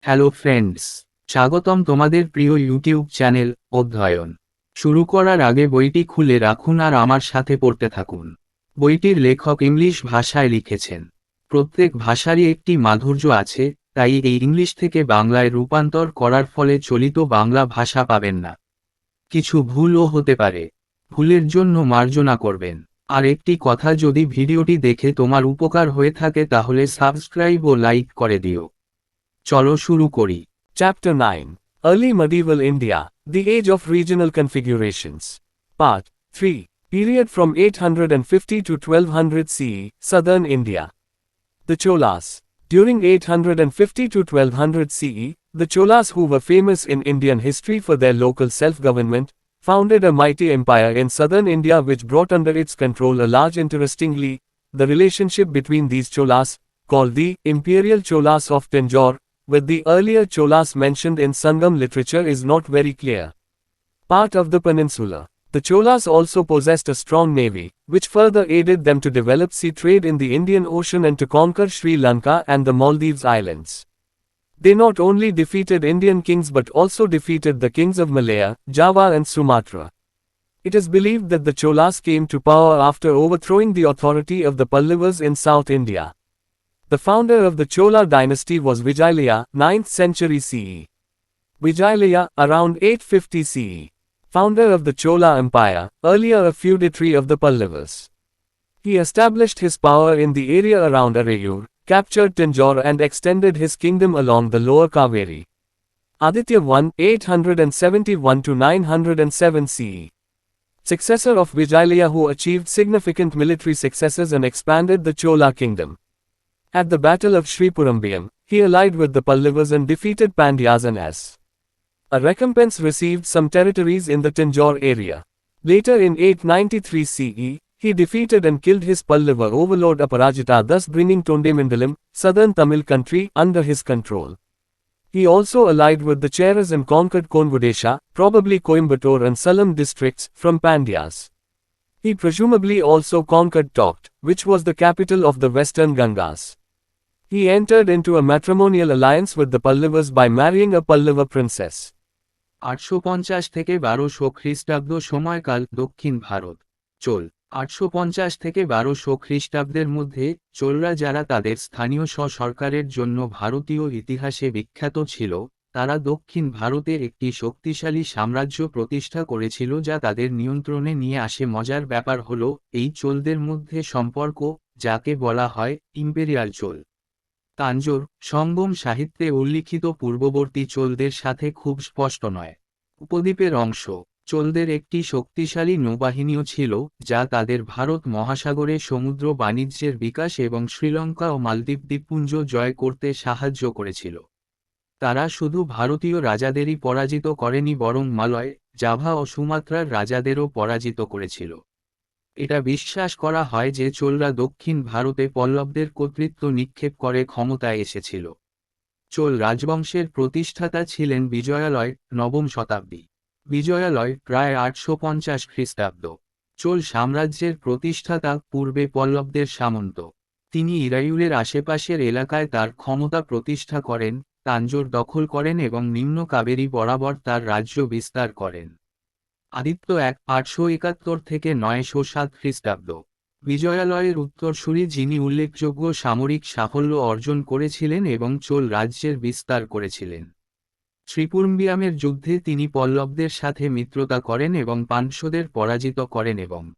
Hello friends, স্বাগতম তোমাদের প্রিয় ইউটিউব চ্যানেল অধ্যয়ন। শুরু করার আগে বইটি খুলে রাখুন আর আমার সাথে পড়তে থাকুন। বইটির লেখক ইংলিশ ভাষায় লিখেছেন। প্রত্যেক ভাষারই একটি মাধুর্য আছে, তাই এই ইংলিশ থেকে বাংলায় রূপান্তর করার ফলে চলিত বাংলা ভাষা পাবেন না। কিছু ভুলও হতে পারে, ভুলের জন্য মার্জনা করবেন। আর একটি কথা, যদি ভিডিওটি দেখে তোমার উপকার হয়ে থাকে তাহলে সাবস্ক্রাইব ও লাইক করে দিও। চলো শুরু করি। Chapter 9 Early Medieval India, The Age of Regional Configurations. Part 3 Period from 850 to 1200 CE, Southern India. The Cholas. During 850 to 1200 CE, the Cholas, who were famous in Indian history for their local self-government, founded a mighty empire in southern India which brought under its control a large. Interestingly, the relationship between these Cholas, called the Imperial Cholas of Tanjore, with the earlier Cholas mentioned in Sangam literature is not very clear. Part of the peninsula. The Cholas also possessed a strong navy, which further aided them to develop sea trade in the Indian Ocean and to conquer Sri Lanka and the Maldives Islands. They not only defeated Indian kings but also defeated the kings of Malaya, Java and Sumatra. It is believed that the Cholas came to power after overthrowing the authority of the Pallavas in South India. The founder of the Chola dynasty was Vijayalaya, 9th century CE. Vijayalaya, around 850 CE. Founder of the Chola Empire, earlier a feudatory of the Pallavas. He established his power in the area around Arayur, captured Tanjore and extended his kingdom along the lower Kaveri. Aditya I, 871 to 907 CE. Successor of Vijayalaya, who achieved significant military successes and expanded the Chola kingdom. At the Battle of Sripurambiam, he allied with the Pallavas and defeated Pandyas and as a recompense received some territories in the Tanjore area. Later in 893 CE, he defeated and killed his Pallava overlord Aparajita, thus bringing Tondemandalam, southern Tamil country, under his control. He also allied with the Cheras and conquered Konvudesha, probably Coimbatore and Salam districts, from Pandyas. He presumably also conquered Tokht, which was the capital of the western Gangas. He entered into a matrimonial alliance with the Pallavas by marrying a Pallava princess. 850 থেকে 1200 খ্রিস্টাব্দ সময়কাল দক্ষিণ ভারত। চোল। 850 থেকে 1200 খ্রিস্টাব্দের মধ্যে চোলরা, যারা তাদের স্থানীয় সরকারের জন্য ভারতীয় ইতিহাসে বিখ্যাত ছিল, তারা দক্ষিণ ভারতে একটি শক্তিশালী সাম্রাজ্য প্রতিষ্ঠা করেছিল যা তাদের নিয়ন্ত্রণে নিয়ে আসে। মজার ব্যাপার হলো, এই চোলদের মধ্যে সম্পর্ক, যাকে বলা হয় ইম্পেরিয়াল চোল, তাঞ্জোর, সঙ্গম সাহিত্যে উল্লিখিত পূর্ববর্তী চোলদের সাথে খুব স্পষ্ট নয়। উপদ্বীপের অংশ। চোলদের একটি শক্তিশালী নৌবাহিনীও ছিল, যা তাদের ভারত মহাসাগরে সমুদ্র বাণিজ্যের বিকাশ এবং শ্রীলঙ্কা ও মালদ্বীপ দ্বীপপুঞ্জ জয় করতে সাহায্য করেছিল। তারা শুধু ভারতীয় রাজাদেরই পরাজিত করেনি, বরং মালয়, জাভা ও সুমাত্রার রাজাদেরও পরাজিত করেছিল। এটা বিশ্বাস করা হয় যে চোলরা দক্ষিণ ভারতে পল্লবদের কর্তৃত্ব নিক্ষেপ করে ক্ষমতায় এসেছিল। চোল রাজবংশের প্রতিষ্ঠাতা ছিলেন বিজয়ালয়, নবম শতাব্দী। বিজয়ালয় প্রায় 850 খ্রিস্টাব্দ। চোল সাম্রাজ্যের প্রতিষ্ঠাতা, পূর্বে পল্লবদের সামন্ত। তিনি ইরায়ুরের আশেপাশের এলাকায় তার ক্ষমতা প্রতিষ্ঠা করেন, তাঞ্জোর দখল করেন এবং নিম্ন কাবেরী বরাবর তার রাজ্য বিস্তার করেন। আদিত্য 871 থেকে 907 খ্রিস্টাব্দ। বিজয়ালয়ের উত্তরসূরি, যিনি উল্লেখযোগ্য সামরিক সাফল্য অর্জন করেছিলেন এবং চোল রাজ্যের বিস্তার করেছিলেন। শ্রীপুরম্বিয়ামের যুদ্ধে তিনি পল্লবদের সাথে মিত্রতা করেন এবং পাণ্ড্যদের পরাজিত করেন এবং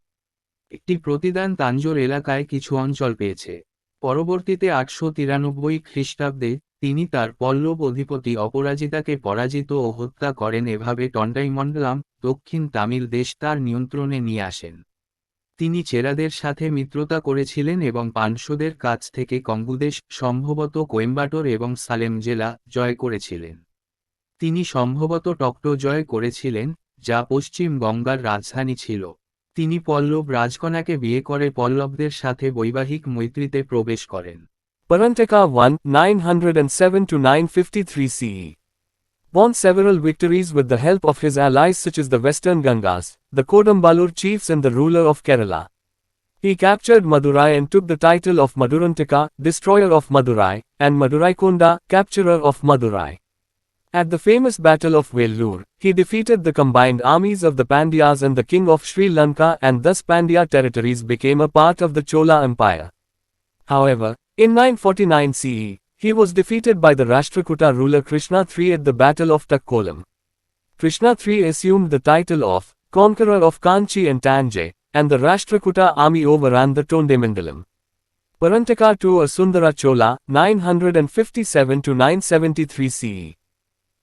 একটি প্রতিদান তাঞ্জোর এলাকায় কিছু অঞ্চল পেয়েছে। পরবর্তীতে 893 খ্রিস্টাব্দে তিনি তার পল্লব অধিপতি অপরাজিতাকে পরাজিত ও হত্যা করেন। এভাবে টন্ডাইমণ্ডলাম, দক্ষিণ তামিল দেশ তার নিয়ন্ত্রণে নিয়ে আসেন। তিনি চেরাদের সাথে মিত্রতা করেছিলেন এবং পাণ্ড্যদের কাছ থেকে কঙ্গুদেশ, সম্ভবত কোয়েম্বাটোর এবং সালেম জেলা, জয় করেছিলেন। তিনি সম্ভবত টক্টো জয় করেছিলেন, যা পশ্চিম গঙ্গার রাজধানী ছিল। তিনি পল্লব রাজকন্যাকে বিয়ে করে পল্লবদের সাথে বৈবাহিক মৈত্রীতে প্রবেশ করেন। Parantaka I, 907 to 953 CE. Won several victories with the help of his allies such as the Western Gangas, the Kodambalur chiefs and the ruler of Kerala. He captured Madurai and took the title of Madurantaka, destroyer of Madurai, and Maduraikonda, capturer of Madurai. At the famous Battle of Vellore, he defeated the combined armies of the Pandyas and the king of Sri Lanka, and thus Pandya territories became a part of the Chola Empire. However, in 949 CE, he was defeated by the Rashtrakuta ruler Krishna III at the Battle of Takkolam. Krishna III assumed the title of conqueror of Kanchi and Tanjay, and the Rashtrakuta army overran the Tondamandalam. Parantaka to a Sundara Chola, 957 to 973 CE.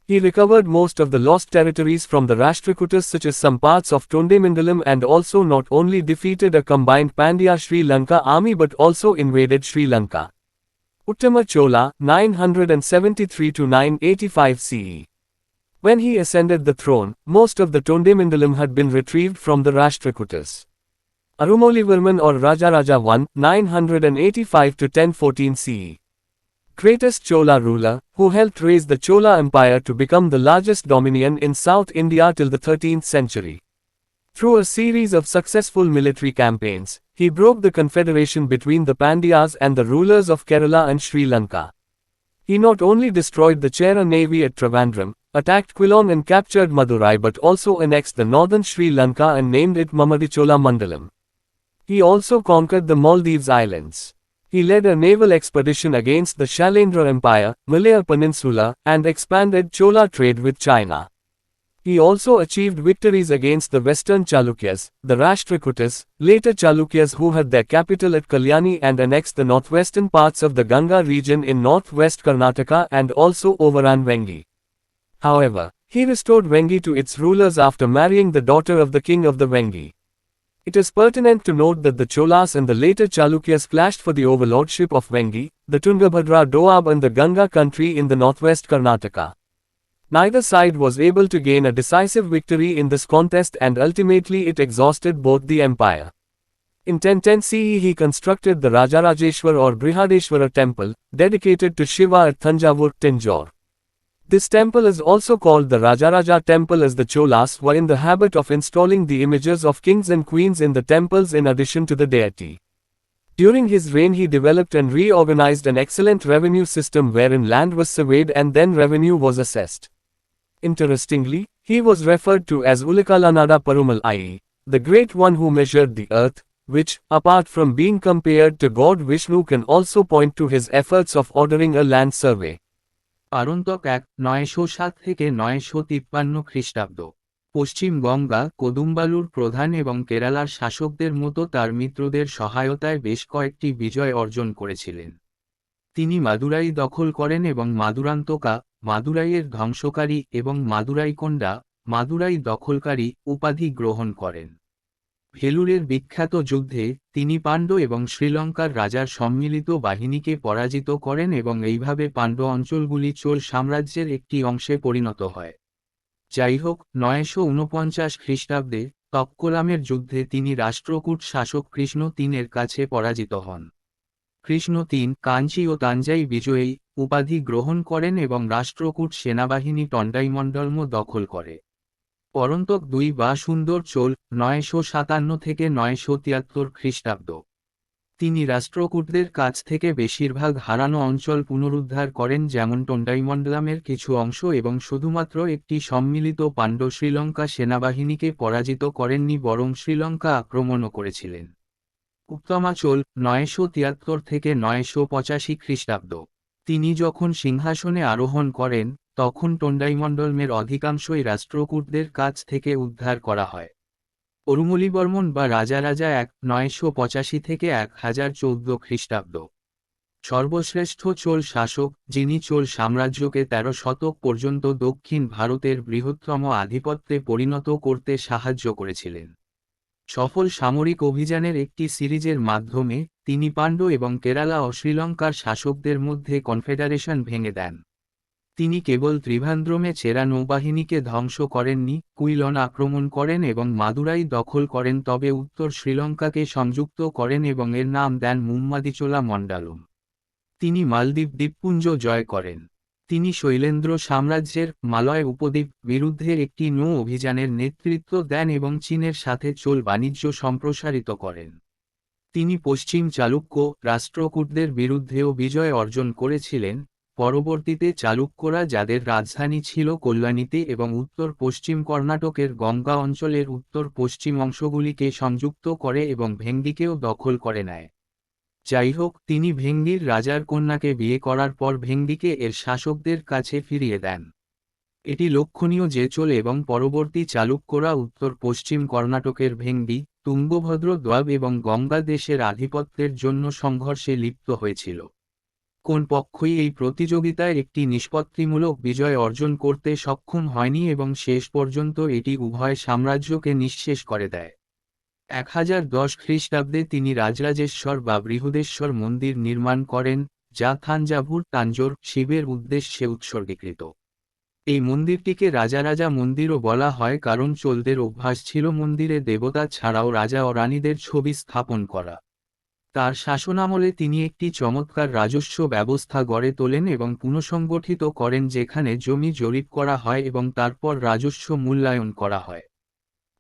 He recovered most of the lost territories from the Rashtrakutas, such as some parts of Tondamandalam, and also not only defeated a combined Pandya Sri Lanka army but also invaded Sri Lanka. Uttama Chola, 973 to 985 CE. When he ascended the throne, most of the Tondamandalam had been retrieved from the Rashtrakutas. Arumolivarman or Rajaraja I, 985 to 1014 CE. Greatest Chola ruler, who helped raise the Chola Empire to become the largest dominion in South India till the 13th century. Through a series of successful military campaigns, he broke the confederation between the Pandyas and the rulers of Kerala and Sri Lanka. He not only destroyed the Chera navy at Trivandrum, attacked Quilon and captured Madurai, but also annexed the northern Sri Lanka and named it Mamadichola Mandalam. He also conquered the Maldives Islands. He led a naval expedition against the Shailendra Empire, Malaya Peninsula, and expanded Chola trade with China. He also achieved victories against the Western Chalukyas, the Rashtrakutas, later Chalukyas, who had their capital at Kalyani, and annexed the northwestern parts of the Ganga region in northwest Karnataka, and also overran Vengi. However, he restored Vengi to its rulers after marrying the daughter of the king of the Vengi. It is pertinent to note that the Cholas and the later Chalukyas clashed for the overlordship of Vengi, the Tungabhadra Doab and the Ganga country in the northwest Karnataka. Neither side was able to gain a decisive victory in this contest, and ultimately it exhausted both the empire. In 1010 CE he constructed the Rajarajeshwar or Brihadeshwara temple, dedicated to Shiva at Thanjavur, Tanjore. This temple is also called the Rajaraja temple, as the Cholas were in the habit of installing the images of kings and queens in the temples in addition to the deity. During his reign he developed and reorganized an excellent revenue system wherein land was surveyed and then revenue was assessed. Interestingly, he was referred to as Ulikalanada Parumal, i.e., the Great One who measured the earth, which, apart from being compared to God Vishnu, can also point to his efforts of ordering a land survey. পারন্তক 907 থেকে 953 খ্রিস্টাব্দ। পশ্চিম গঙ্গা, কোদুম্বালুর প্রধান এবং কেরালার শাসকদের মতো তার মিত্রদের সহায়তায় বেশ কয়েকটি বিজয় অর্জন করেছিলেন। তিনি মাদুরাই দখল করেন এবং মাদুরান্তকা, মাদুরাইয়ের ধ্বংসকারী এবং মাদুরাইকোন্ডা, মাদুরাই দখলকারী উপাধি গ্রহণ করেন। ভেলুরের বিখ্যাত যুদ্ধে তিনি পাণ্ড্য এবং শ্রীলঙ্কার রাজার সম্মিলিত বাহিনীকে পরাজিত করেন এবং এইভাবে পাণ্ড্য অঞ্চলগুলি চোল সাম্রাজ্যের একটি অংশে পরিণত হয়। যাইহোক, 949 খ্রিস্টাব্দে তক্কলামের যুদ্ধে তিনি রাষ্ট্রকূট শাসক কৃষ্ণ III কাছে পরাজিত হন। কৃষ্ণ III কাঞ্চি ও তাঞ্জাই বিজয়ী উপাধি গ্রহণ করেন এবং রাষ্ট্রকূট সেনাবাহিনী টন্ডাইমণ্ডলম দখল করে। পরন্তক II বা সুন্দর চোল, 957 থেকে 973 খ্রিস্টাব্দ। তিনি রাষ্ট্রকূটদের কাছ থেকে বেশিরভাগ হারানো অঞ্চল পুনরুদ্ধার করেন, যেমন টন্ডাইমণ্ডলামের কিছু অংশ, এবং শুধুমাত্র একটি সম্মিলিত পাণ্ড্য শ্রীলঙ্কা সেনাবাহিনীকে পরাজিত করেননি, বরং শ্রীলঙ্কা আক্রমণও করেছিলেন। উত্তমা চোল, 973 থেকে 985 খ্রিস্টাব্দ। তিনি যখন সিংহাসনে আরোহণ করেন, তখন টন্ডাইমণ্ডলমের অধিকাংশই রাষ্ট্রকূটদের কাছ থেকে উদ্ধার করা হয়। অরুমলিবর্মন বা রাজারাজা 985 থেকে 1014 খ্রিস্টাব্দ। সর্বশ্রেষ্ঠ চোল শাসক, যিনি চোল সাম্রাজ্যকে 13 শতক পর্যন্ত দক্ষিণ ভারতের বৃহত্তম আধিপত্যে পরিণত করতে সাহায্য করেছিলেন। সফল সামরিক অভিযানের একটি সিরিজের মাধ্যমে তিনি পাণ্ড্য এবং কেরালা ও শ্রীলঙ্কার শাসকদের মধ্যে কনফেডারেশন ভেঙে দেন। তিনি কেবল ত্রিভান্দ্রমে চেরা নৌবাহিনীকে ধ্বংস করেননি, কুইলন আক্রমণ করেন এবং মাদুরাই দখল করেন, তবে উত্তর শ্রীলঙ্কাকে সংযুক্ত করেন এবং এর নাম দেন মুম্মাদিচোলা মণ্ডলম। তিনি মালদ্বীপ দ্বীপপুঞ্জ জয় করেন। তিনি শৈলেন্দ্র সাম্রাজ্যের মালয় উপদ্বীপ বিরুদ্ধে একটি নৌ অভিযানের নেতৃত্ব দেন এবং চীনের সাথে চোল বাণিজ্য সম্প্রসারিত করেন। তিনি পশ্চিম চালুক্য রাষ্ট্রকূটদের বিরুদ্ধেও বিজয় অর্জন করেছিলেন। পরবর্তীতে চালুক্যরা, যাদের রাজধানী ছিল কল্যাণীতে এবং উত্তর পশ্চিম কর্ণাটকের গঙ্গা অঞ্চলের উত্তর পশ্চিম অংশগুলিকে সংযুক্ত করে এবং ভেঙ্গিকেও দখল করে নেয়। যাই হোক, তিনি ভেঙ্গির রাজার কন্যাকে বিয়ে করার পর ভেঙ্গিকে এর শাসকদের কাছে ফিরিয়ে দেন। এটি লক্ষণীয় যে চোল এবং পরবর্তী চালুক্যরা উত্তর পশ্চিম কর্ণাটকের ভেঙ্গি, তুঙ্গভদ্র দোয়াব এবং গঙ্গা দেশের আধিপত্যের জন্য সংঘর্ষে লিপ্ত হয়েছিল। কোন পক্ষই এই প্রতিযোগিতায় একটি নিষ্পত্তিমূলক বিজয় অর্জন করতে সক্ষম হয়নি এবং শেষ পর্যন্ত এটি উভয় সাম্রাজ্যকে নিঃশেষ করে দেয়। 1010 খ্রিস্টাব্দে তিনি রাজরাজেশ্বর বা বৃহদেশ্বর মন্দির নির্মাণ করেন, যা থাঞ্জাভুর তাঞ্জোর শিবের উদ্দেশ্যে উৎসর্গীকৃত। এই মন্দিরটিকে রাজা মন্দিরও বলা হয় কারণ চোলদের অভ্যাস ছিল মন্দিরে দেবতা ছাড়াও রাজা ও রানীদের ছবি স্থাপন করা। তার শাসনামলে তিনি একটি চমৎকার রাজস্ব ব্যবস্থা গড়ে তোলেন এবং পুনঃসংগঠিত করেন, যেখানে জমি জরিপ করা হয় এবং তারপর রাজস্ব মূল্যায়ন করা হয়।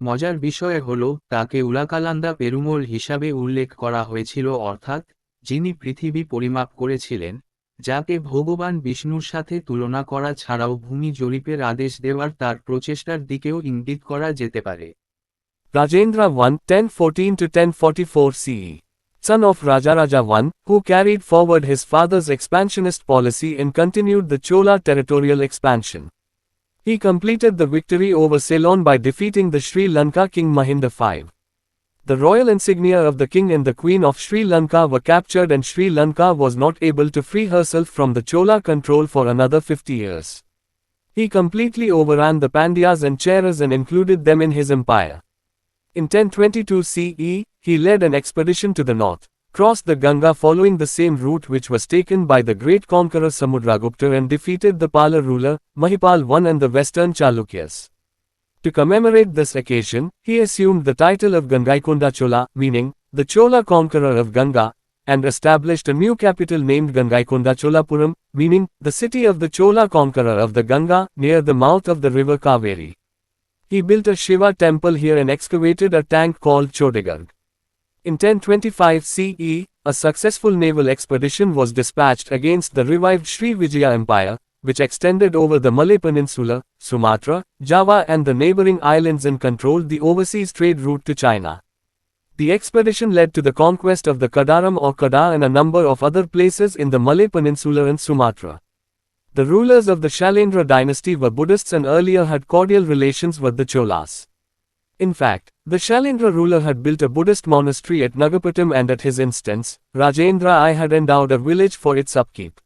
মজার বিষয় হল, তাকে উলাকালান্দা পেরুমল হিসাবে উল্লেখ করা হয়েছিল, অর্থাৎ যিনি পৃথিবী পরিমাপ করেছিলেন, যাকে ভগবান বিষ্ণুর সাথে তুলনা করা ছাড়াও ভূমি জরিপের আদেশ দেওয়ার তার প্রচেষ্টার দিকেও ইঙ্গিত করা যেতে পারে। Rajendra I, 1014 to 1044 CE. Son of Rajaraja I, who carried forward his father's expansionist policy and continued the Chola territorial expansion. He completed the victory over Ceylon by defeating the Sri Lanka king Mahinda V. The royal insignia of the king and the queen of Sri Lanka were captured and Sri Lanka was not able to free herself from the Chola control for another 50 years. He completely overran the Pandyas and Cheras and included them in his empire. In 1022 CE, he led an expedition to the north, crossed the Ganga following the same route which was taken by the great conqueror Samudragupta and defeated the Pala ruler, Mahipal I and the western Chalukyas. To commemorate this occasion, he assumed the title of Gangaikonda Chola, meaning, the Chola conqueror of Ganga, and established a new capital named Gangaikonda Cholapuram, meaning, the city of the Chola conqueror of the Ganga, near the mouth of the river Kaveri. He built a Shiva temple here and excavated a tank called Chodagarh. In 1025 CE, a successful naval expedition was dispatched against the revived Sri Vijaya Empire, which extended over the Malay Peninsula, Sumatra, Java and the neighboring islands and controlled the overseas trade route to China. The expedition led to the conquest of the Kadaram or Kada and a number of other places in the Malay Peninsula and Sumatra. The rulers of the Shailendra dynasty were Buddhists and earlier had cordial relations with the Cholas. In fact, the Shailendra ruler had built a Buddhist monastery at Nagapattam and at his instance, Rajendra I had endowed a village for its upkeep.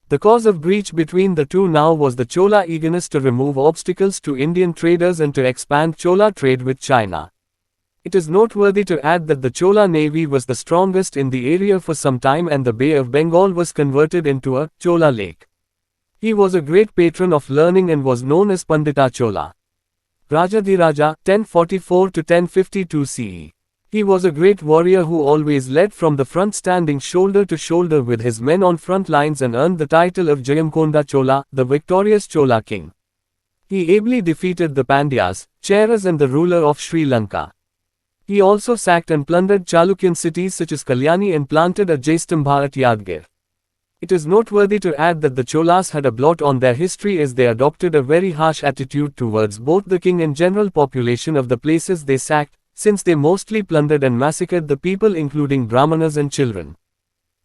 The cause of breach between the two now was the Chola eagerness to remove obstacles to Indian traders and to expand Chola trade with China. It is noteworthy to add that the Chola navy was the strongest in the area for some time and the Bay of Bengal was converted into a Chola lake. He was a great patron of learning and was known as Pandita Chola. Rajadhiraja, 1044 to 1052 CE. He was a great warrior who always led from the front, standing shoulder to shoulder with his men on front lines, and earned the title of Jayamkonda Chola, the victorious Chola king. He ably defeated the Pandyas, Cheras and the ruler of Sri Lanka. He also sacked and plundered Chalukyan cities such as Kalyani and planted a Jaistambha at Yadgir. It is noteworthy to add that the Cholas had a blot on their history as they adopted a very harsh attitude towards both the king and general population of the places they sacked, since they mostly plundered and massacred the people including Brahmanas and children.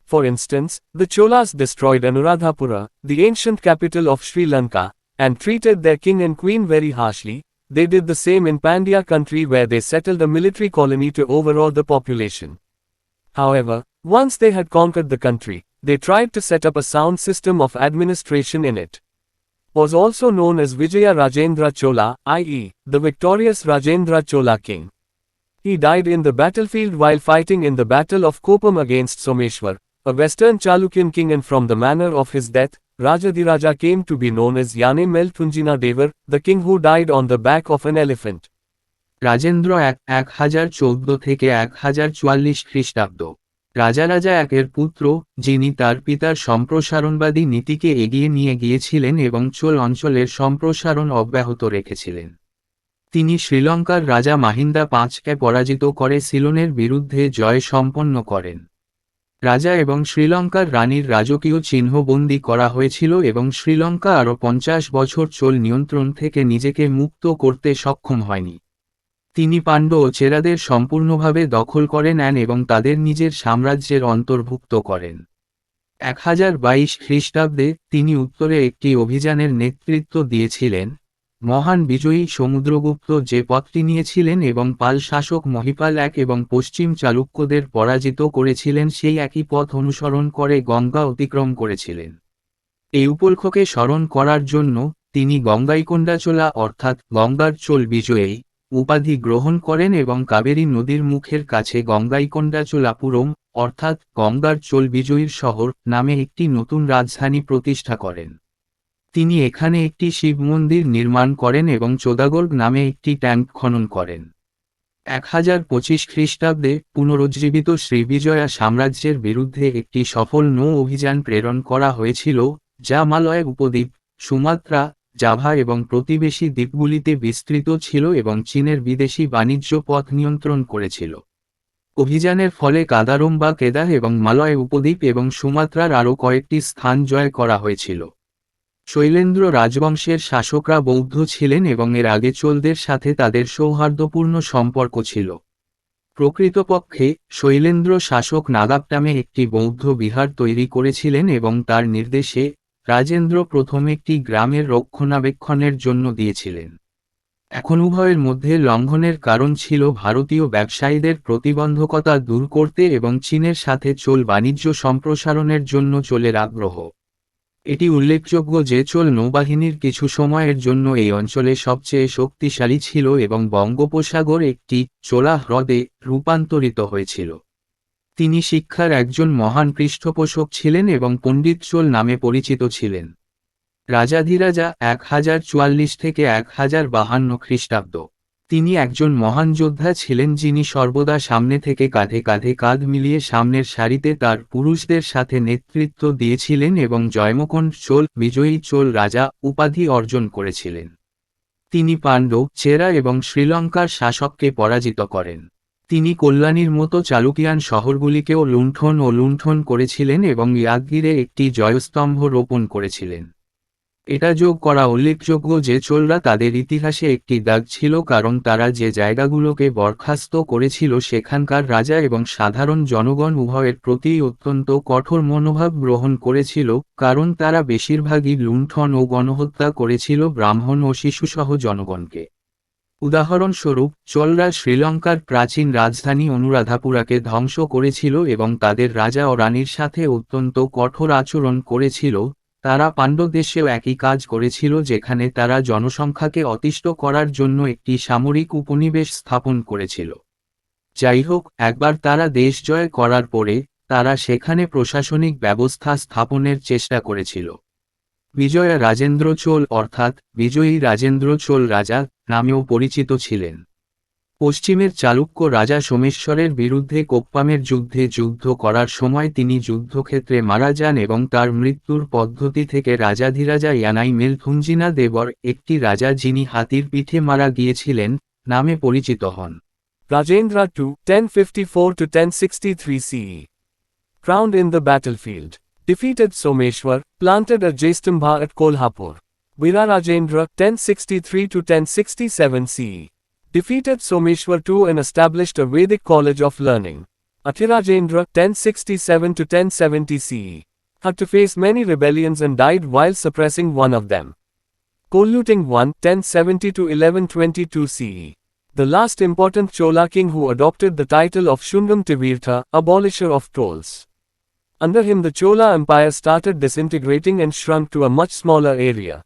For instance, the Cholas destroyed Anuradhapura, the ancient capital of Sri Lanka, and treated their king and queen very harshly. They did the same in Pandya country where they settled a military colony to overawe the population. However, once they had conquered the country, they tried to set up a sound system of administration in it. Was also known as Vijaya Rajendra Chola, i.e., the victorious Rajendra Chola king. He died in the battlefield while fighting in the Battle of Kopam against Someshwar, a western Chalukyan king, and from the manner of his death, Rajadhiraja came to be known as Yane Mel Tunjina Devar, the king who died on the back of an elephant. Rajendra 1014 থেকে 1044 খ্রিস্টাব্দ। রাজা একের পুত্র, যিনি তার পিতার সম্প্রসারণবাদী নীতিকে এগিয়ে নিয়ে গিয়েছিলেন এবং চোল অঞ্চলের সম্প্রসারণ অব্যাহত রেখেছিলেন। তিনি শ্রীলঙ্কার রাজা মাহিন্দা পাঁচকে পরাজিত করে সিলোনের বিরুদ্ধে জয় সম্পন্ন করেন। রাজা এবং শ্রীলঙ্কার রানীর রাজকীয় চিহ্নবন্দী করা হয়েছিল এবং শ্রীলঙ্কা আরও 50 বছর চোল নিয়ন্ত্রণ থেকে নিজেকে মুক্ত করতে সক্ষম হয়নি। তিনি পাণ্ড্য ও চেরাদের সম্পূর্ণভাবে দখল করে নেন এবং তাদের নিজের সাম্রাজ্যের অন্তর্ভুক্ত করেন। 1022 খ্রিস্টাব্দে তিনি উত্তরে একটি অভিযানের নেতৃত্ব দিয়েছিলেন। মহান বিজয়ী সমুদ্রগুপ্ত যে পথটি নিয়েছিলেন এবং পাল শাসক মহিপাল এক এবং পশ্চিম চালুক্যদের পরাজিত করেছিলেন সেই একই পথ অনুসরণ করে গঙ্গা অতিক্রম করেছিলেন। এই উপলক্ষকে স্মরণ করার জন্য তিনি গঙ্গাইকোন্ডাচোলা অর্থাৎ গঙ্গার চোল বিজয়ী উপাধি গ্রহণ করেন এবং কাবেরী নদীর মুখের কাছে গঙ্গাইকোন্ডাচোলাপুরম অর্থাৎ গঙ্গার চোল বিজয়ীর শহর নামে একটি নতুন রাজধানী প্রতিষ্ঠা করেন। তিনি এখানে একটি শিব মন্দির নির্মাণ করেন এবং চোদাগর্গ নামে একটি ট্যাঙ্ক খনন করেন। 1025 খ্রিস্টাব্দে পুনরুজ্জীবিত শ্রীবিজয়া সাম্রাজ্যের বিরুদ্ধে একটি সফল নৌ অভিযান প্রেরণ করা হয়েছিল, যা মালয় উপদ্বীপ, সুমাত্রা, জাভা এবং প্রতিবেশী দ্বীপগুলিতে বিস্তৃত ছিল এবং চীনের বিদেশি বাণিজ্য পথ নিয়ন্ত্রণ করেছিল। অভিযানের ফলে কাদারম বা কেদার এবং মালয় উপদ্বীপ এবং সুমাত্রার আরও কয়েকটি স্থান জয় করা হয়েছিল। শৈলেন্দ্র রাজবংশের শাসকরা বৌদ্ধ ছিলেন এবং এর আগে চোলদের সাথে তাদের সৌহার্দ্যপূর্ণ সম্পর্ক ছিল। প্রকৃতপক্ষে শৈলেন্দ্র শাসক নাগাপ্টামে একটি বৌদ্ধ বিহার তৈরি করেছিলেন এবং তার নির্দেশে রাজেন্দ্র প্রথম একটি গ্রামের রক্ষণাবেক্ষণের জন্য দিয়েছিলেন। এখন উভয়ের মধ্যে লঙ্ঘনের কারণ ছিল ভারতীয় ব্যবসায়ীদের প্রতিবন্ধকতা দূর করতে এবং চীনের সাথে চোল বাণিজ্য সম্প্রসারণের জন্য চোলের আগ্রহ। এটি উল্লেখযোগ্য যে চোল নৌবাহিনীর কিছু সময়ের জন্য এই অঞ্চলে সবচেয়ে শক্তিশালী ছিল এবং বঙ্গোপসাগর একটি চোলা হ্রদে রূপান্তরিত হয়েছিল। তিনি শিক্ষার একজন মহান পৃষ্ঠপোষক ছিলেন এবং পণ্ডিত চোল নামে পরিচিত ছিলেন। রাজাধিরাজা 1044 থেকে 1052 খ্রিস্টাব্দ। তিনি একজন মহান যোদ্ধা ছিলেন যিনি সর্বদা সামনে থেকে কাঁধে কাঁধে কাঁধ মিলিয়ে সামনের সারিতে তার পুরুষদের সাথে নেতৃত্ব দিয়েছিলেন এবং জয়মোকণ্ড চোল বিজয়ী চোল রাজা উপাধি অর্জন করেছিলেন। তিনি পাণ্ডব, চেরা এবং শ্রীলঙ্কার শাসককে পরাজিত করেন। তিনি কল্যাণীর মতো চালুকিয়ান শহরগুলিকেও লুণ্ঠন করেছিলেন এবং ইয়াদগিরে একটি জয়স্তম্ভ রোপণ করেছিলেন। এটা যোগ করা উল্লেখযোগ্য যে চোলরা তাদের ইতিহাসে একটি দাগ ছিল কারণ তারা যে জায়গাগুলোকে বরখাস্ত করেছিল সেখানকার রাজা এবং সাধারণ জনগণ উভয়ের প্রতি অত্যন্ত কঠোর মনোভাব গ্রহণ করেছিল, কারণ তারা বেশিরভাগই লুণ্ঠন ও গণহত্যা করেছিল ব্রাহ্মণ ও শিশুসহ জনগণকে। উদাহরণস্বরূপ, চোলরা শ্রীলঙ্কার প্রাচীন রাজধানী অনুরাধাপুরাকে ধ্বংস করেছিল এবং তাদের রাজা ও রানীর সাথে অত্যন্ত কঠোর আচরণ করেছিল। তারা পাণ্ড্যদেশেও একই কাজ করেছিল যেখানে তারা জনসংখ্যাকে অতিষ্ঠ করার জন্য একটি সামরিক উপনিবেশ স্থাপন করেছিল। যাই হোক, একবার তারা দেশ জয় করার পরে তারা সেখানে প্রশাসনিক ব্যবস্থা স্থাপনের চেষ্টা করেছিল। বিজয়া রাজেন্দ্র চোল অর্থাৎ বিজয়ী রাজেন্দ্র চোল রাজা নামেও পরিচিত ছিলেন। পশ্চিমের চালুক্য রাজা সোমেশ্বরের বিরুদ্ধে কোপ্পামের যুদ্ধে যুদ্ধ করার সময় তিনি যুদ্ধক্ষেত্রে মারা যান এবং তার মৃত্যুর পদ্ধতি থেকে রাজাধিরাজা ইয়ানাই মেলথুঞ্জিনা দেবর, একটি রাজা যিনি হাতির পিঠে মারা গিয়েছিলেন, নামে পরিচিত হন। Rajendra II, 1054 to 1063 CE. Crowned in the battlefield. Defeated Someshwar, planted a Jaistambha at Kolhapur. Veera Rajendra, 1063 to 1067 CE. Defeated Someshwar II and established a Vedic college of learning. Athirajendra, 1067 to 1070 CE. Had to face many rebellions and died while suppressing one of them. Kolluting I, 1070 to 1122 CE. The last important Chola king who adopted the title of Shungam Tivirtha, abolisher of tolls. Under him the Chola Empire started disintegrating and shrunk to a much smaller area.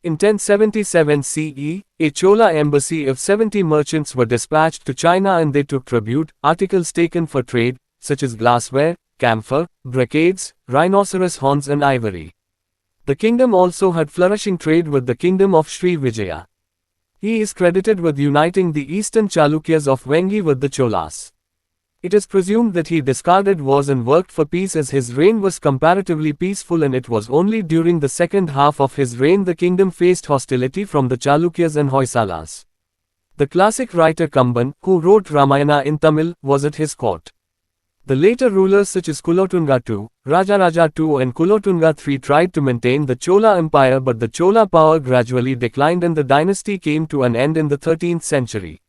In 1077 CE, a Chola embassy of 70 merchants were dispatched to China and they took tribute, articles taken for trade, such as glassware, camphor, brocades, rhinoceros horns and ivory. The kingdom also had flourishing trade with the kingdom of Sri Vijaya. He is credited with uniting the eastern Chalukyas of Vengi with the Cholas. It is presumed that he discarded wars and worked for peace as his reign was comparatively peaceful, and it was only during the second half of his reign the kingdom faced hostility from the Chalukyas and Hoysalas. The classic writer Kamban, who wrote Ramayana in Tamil, was at his court. The later rulers such as Kulotunga II, Rajaraja II and Kulotunga III tried to maintain the Chola Empire, but the Chola power gradually declined and the dynasty came to an end in the 13th century.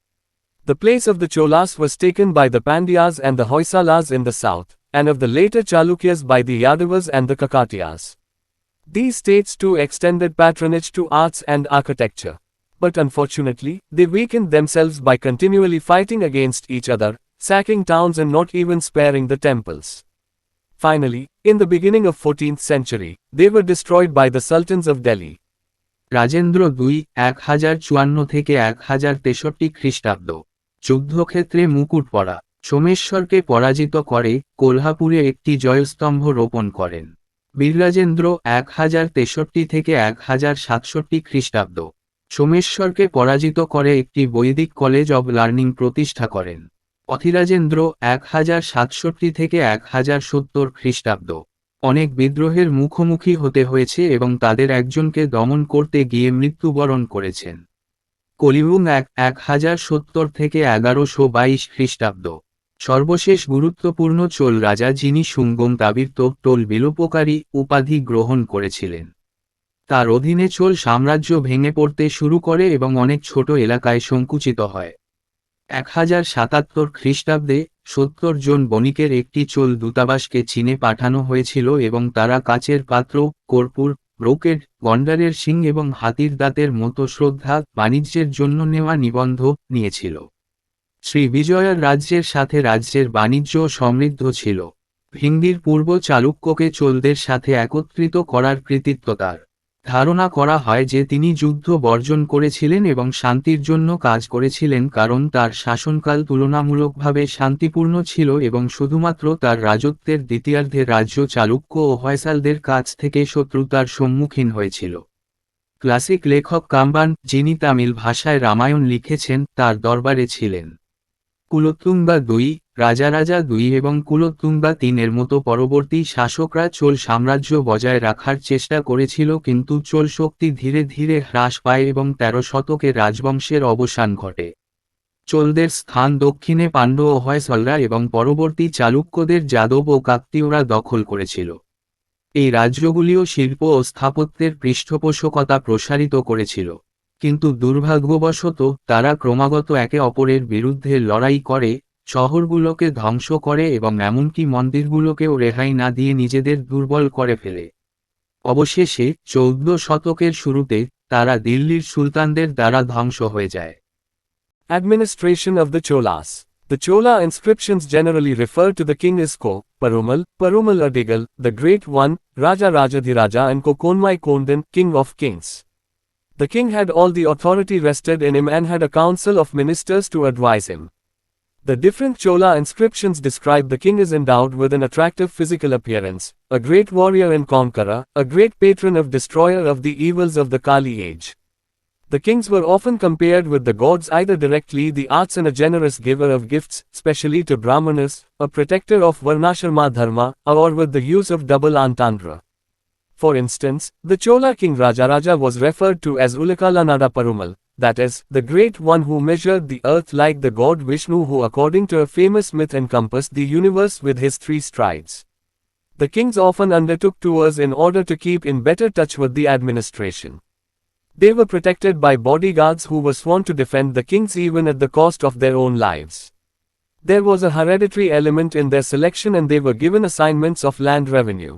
The place of the Cholas was taken by the Pandyas and the Hoysalas in the south, and of the later Chalukyas by the Yadavas and the Kakatiyas. These states too extended patronage to arts and architecture. But unfortunately, they weakened themselves by continually fighting against each other, sacking towns and not even sparing the temples. Finally, in the beginning of 14th century, they were destroyed by the sultans of Delhi. Rajendra দুই 1054 থেকে 1063 খ্রিস্টাব্দ যুদ্ধক্ষেত্রে মুকুট পরা সোমেশ্বরকে পরাজিত করে কোলহাপুরে একটি জয়স্তম্ভ রোপণ করেন। বীররাজেন্দ্র 1063 থেকে 1067 খ্রিস্টাব্দ সোমেশ্বরকে পরাজিত করে একটি বৈদিক কলেজ অব লার্নিং প্রতিষ্ঠা করেন। অথিরাজেন্দ্র 1067 থেকে 1070 খ্রিস্টাব্দ অনেক বিদ্রোহের মুখোমুখি হতে হয়েছে এবং তাদের একজনকে দমন করতে গিয়ে মৃত্যুবরণ করেছেন। কলিবুং 1070 থেকে 1122 খ্রিস্টাব্দ সর্বশেষ গুরুত্বপূর্ণ চোল রাজা যিনি সুঙ্গম তাবির্ত টোল বিলোপকারী উপাধি গ্রহণ করেছিলেন। তার অধীনে চোল সাম্রাজ্য ভেঙে পড়তে শুরু করে এবং অনেক ছোট এলাকায় সংকুচিত হয়। 1077 খ্রিস্টাব্দে 70 জন বণিকের একটি চোল দূতাবাসকে চীনে পাঠানো হয়েছিল এবং তারা কাচের পাত্র, কর্পূর, ব্রোকেড, গন্ডারের শিং এবং হাতির দাঁতের মতো শ্রদ্ধা বাণিজ্যের জন্য নেওয়া নিবন্ধ নিয়েছিল। শ্রী বিজয়ার রাজ্যের সাথে রাজ্যের বাণিজ্য সমৃদ্ধ ছিল। ভিঙ্গির পূর্ব চালুক্যকে চোলদের সাথে একত্রিত করার কৃতিত্ব তার। ধারণা করা হয় যে তিনি যুদ্ধ বর্জন করেছিলেন এবং শান্তির জন্য কাজ করেছিলেন কারণ তার শাসনকাল তুলনামূলকভাবে শান্তিপূর্ণ ছিল এবং শুধুমাত্র তার রাজত্বের দ্বিতীয়ার্ধে রাজ্য চালুক্য ও হয়সালদের কাছ থেকে শত্রুতার সম্মুখীন হয়েছিল। ক্লাসিক লেখক কাম্বান, যিনি তামিল ভাষায় রামায়ণ লিখেছেন, তার দরবারে ছিলেন। কুলোত্তুঙ্গা দুই, রাজারাজা দুই এবং কুলোত্তুঙ্গা তিনের মতো পরবর্তী শাসকরা চোল সাম্রাজ্য বজায় রাখার চেষ্টা করেছিল কিন্তু চোল শক্তি ধীরে ধীরে হ্রাস পায় এবং 13 শতকে রাজবংশের অবসান ঘটে। চোলদের স্থান দক্ষিণে পাণ্ড্য ও হয়সলরা এবং পরবর্তী চালুক্যদের যাদব ও কাকতীয়রা দখল করেছিল। এই রাজ্যগুলিও শিল্প ও স্থাপত্যের পৃষ্ঠপোষকতা প্রসারিত করেছিল। কিন্তু দুর্ভাগ্যবশত তারা ক্রমাগত একে অপরের বিরুদ্ধে লড়াই করে, শহরগুলোকে ধ্বংস করে এবং এমনকি মন্দিরগুলোকেও রেহাই না দিয়ে নিজেদের দুর্বল করে ফেলে। অবশেষে 14 শতকের শুরুতে তারা দিল্লির সুলতানদের দ্বারা ধ্বংস হয়ে যায়। Administration of the Cholas. The Chola inscriptions generally refer to the king as Ko, Perumal Adigal, the Great One, Raja Rajadhiraja and Kokonmai Kondan, King of Kings. The king had all the authority vested in him and had a council of ministers to advise him. The different Chola inscriptions describe the king as endowed with an attractive physical appearance, a great warrior and conqueror, a great patron of destroyer of the evils of the Kali age. The kings were often compared with the gods either directly the arts and a generous giver of gifts, especially to Brahmanas, a protector of Varnashrama dharma, or with the use of double entendre. For instance, the Chola king Rajaraja was referred to as Ulakalanada Perumal, that is, the great one who measured the earth like the god Vishnu who according to a famous myth encompassed the universe with his 3 strides. The kings often undertook tours in order to keep in better touch with the administration. They were protected by bodyguards who were sworn to defend the kings even at the cost of their own lives. There was a hereditary element in their selection and they were given assignments of land revenue.